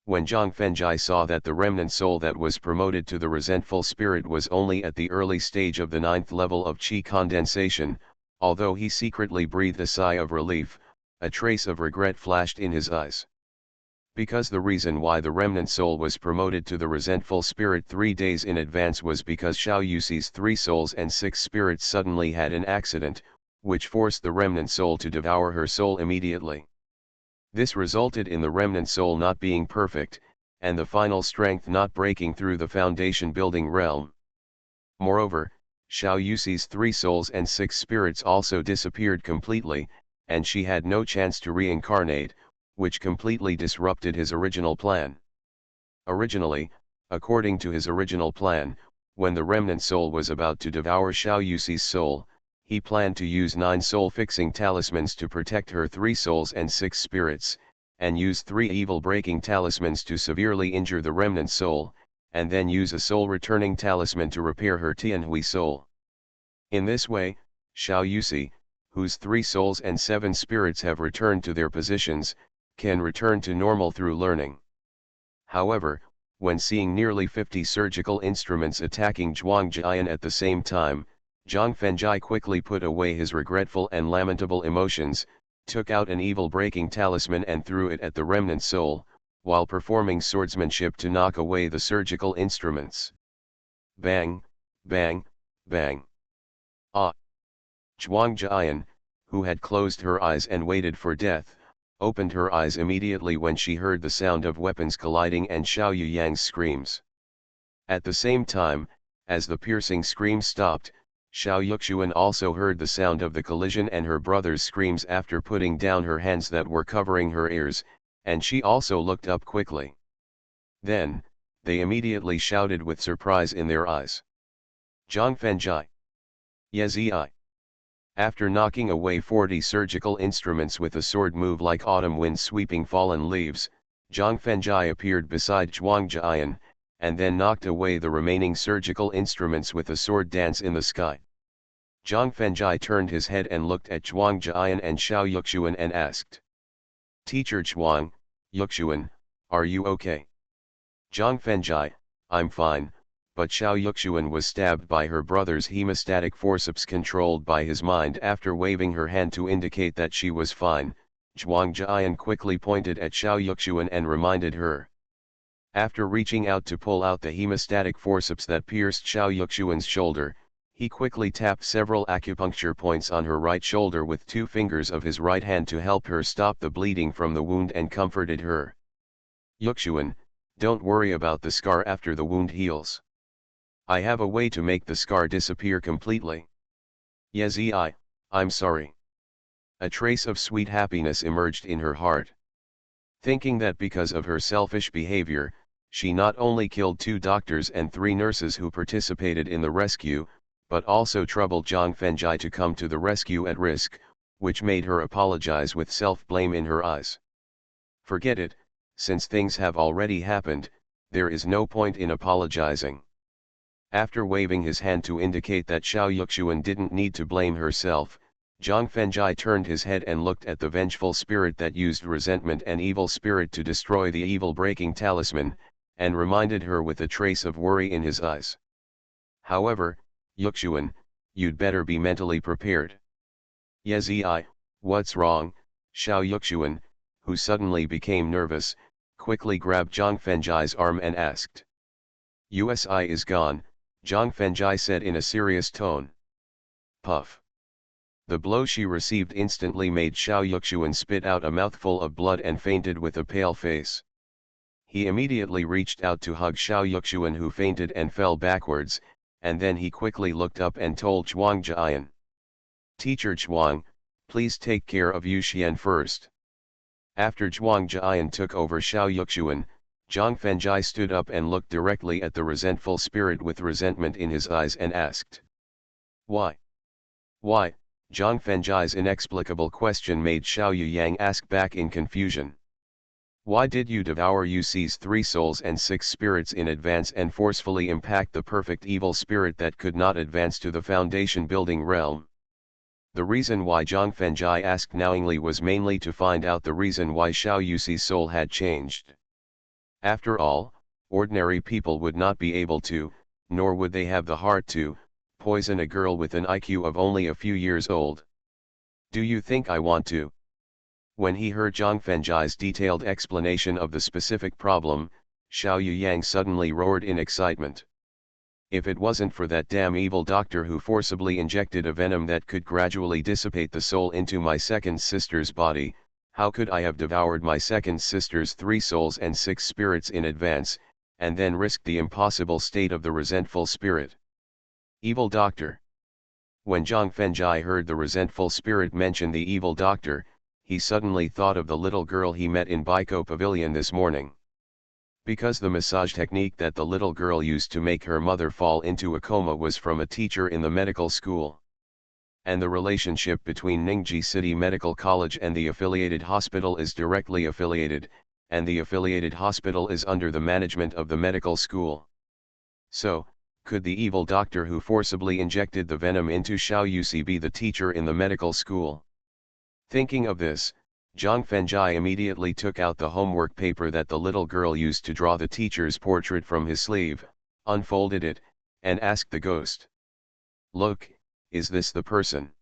When Zhang Fengjai saw that the remnant soul that was promoted to the resentful spirit was only at the early stage of the 9th level of qi condensation, although he secretly breathed a sigh of relief, a trace of regret flashed in his eyes. Because the reason why the remnant soul was promoted to the resentful spirit 3 days in advance was because Xiao Yuxi's 3 souls and 6 spirits suddenly had an accident, which forced the remnant soul to devour her soul immediately. This resulted in the remnant soul not being perfect, and the final strength not breaking through the foundation building realm. Moreover, Xiao Yuxi's 3 souls and 6 spirits also disappeared completely, and she had no chance to reincarnate, which completely disrupted his original plan. Originally, according to his original plan, when the remnant soul was about to devour Xiao Yuxi's soul, he planned to use 9 soul-fixing talismans to protect her 3 souls and 6 spirits, and use 3 evil-breaking talismans to severely injure the remnant soul, and then use a soul-returning talisman to repair her Tianhui soul. In this way, Xiao Yuxi, whose 3 souls and 7 spirits have returned to their positions, can return to normal through learning. However, when seeing nearly 50 surgical instruments attacking Zhuang Jian at the same time, Zhang Fengjai quickly put away his regretful and lamentable emotions, took out an evil-breaking talisman and threw it at the remnant soul, while performing swordsmanship to knock away the surgical instruments. Bang, bang, bang. Ah! Zhuang Jian, who had closed her eyes and waited for death, opened her eyes immediately when she heard the sound of weapons colliding and Xiao Yuyang's screams. At the same time, as the piercing scream stopped, Xiao Yuxuan also heard the sound of the collision and her brother's screams after putting down her hands that were covering her ears, and she also looked up quickly. Then, they immediately shouted with surprise in their eyes. Zhang Fengjai! Yezi! After knocking away 40 surgical instruments with a sword move like autumn wind sweeping fallen leaves, Zhang Fengjai appeared beside Zhuang Jian, and then knocked away the remaining surgical instruments with a sword dance in the sky. Zhang Fengjai turned his head and looked at Zhuang Jian and Xiao Yuxuan and asked. Teacher Zhuang, Yuxuan, are you okay? Zhang Fengjai, I'm fine, but Xiao Yuxuan was stabbed by her brother's hemostatic forceps controlled by his mind. After waving her hand to indicate that she was fine, Zhuang Jian quickly pointed at Xiao Yuxuan and reminded her. After reaching out to pull out the hemostatic forceps that pierced Xiao Yuxuan's shoulder, he quickly tapped several acupuncture points on her right shoulder with 2 fingers of his right hand to help her stop the bleeding from the wound and comforted her. Yuxuan, don't worry about the scar after the wound heals. I have a way to make the scar disappear completely. Yezi, I'm sorry. A trace of sweet happiness emerged in her heart. Thinking that because of her selfish behavior, she not only killed 2 doctors and 3 nurses who participated in the rescue, but also troubled Zhang Fengjie to come to the rescue at risk, which made her apologize with self-blame in her eyes. Forget it, since things have already happened, there is no point in apologizing. After waving his hand to indicate that Xiao Yuxuan didn't need to blame herself, Zhang Fengjie turned his head and looked at the vengeful spirit that used resentment and evil spirit to destroy the evil-breaking talisman, and reminded her with a trace of worry in his eyes. However, Yuxuan, you'd better be mentally prepared. Yezi, what's wrong? Xiao Yuxuan, who suddenly became nervous, quickly grabbed Zhang Fengjie's arm and asked. USI is gone, Zhang Fengjie said in a serious tone. Puff. The blow she received instantly made Xiao Yuxuan spit out a mouthful of blood and fainted with a pale face. He immediately reached out to hug Xiao Yuxuan, who fainted and fell backwards, and then he quickly looked up and told Zhuang Jian. Teacher Zhuang, please take care of Yu Xian first. After Zhuang Jian took over Xiao Yuxuan, Zhang Fengjie stood up and looked directly at the resentful spirit with resentment in his eyes and asked. Why? Why? Zhang Fengjie's inexplicable question made Xiao Yang ask back in confusion. Why did you devour Yuxi's 3 souls and 6 spirits in advance and forcefully impact the perfect evil spirit that could not advance to the foundation building realm? The reason why Zhang Fengjie asked knowingly was mainly to find out the reason why Xiao Yuxi's soul had changed. After all, ordinary people would not be able to, nor would they have the heart to, poison a girl with an IQ of only a few years old. Do you think I want to? When he heard Zhang Fengjie's detailed explanation of the specific problem, Xiao Yang suddenly roared in excitement. If it wasn't for that damn evil doctor who forcibly injected a venom that could gradually dissipate the soul into my second sister's body, how could I have devoured my second sister's 3 souls and 6 spirits in advance, and then risked the impossible state of the resentful spirit? Evil doctor. When Zhang Fengjie heard the resentful spirit mention the evil doctor, he suddenly thought of the little girl he met in Baiko Pavilion this morning. Because the massage technique that the little girl used to make her mother fall into a coma was from a teacher in the medical school. And the relationship between Ningji City Medical College and the affiliated hospital is directly affiliated, and the affiliated hospital is under the management of the medical school. So, could the evil doctor who forcibly injected the venom into Xiao Yuxi be the teacher in the medical school? Thinking of this, Zhang Fengjie immediately took out the homework paper that the little girl used to draw the teacher's portrait from his sleeve, unfolded it, and asked the ghost. Look, is this the person?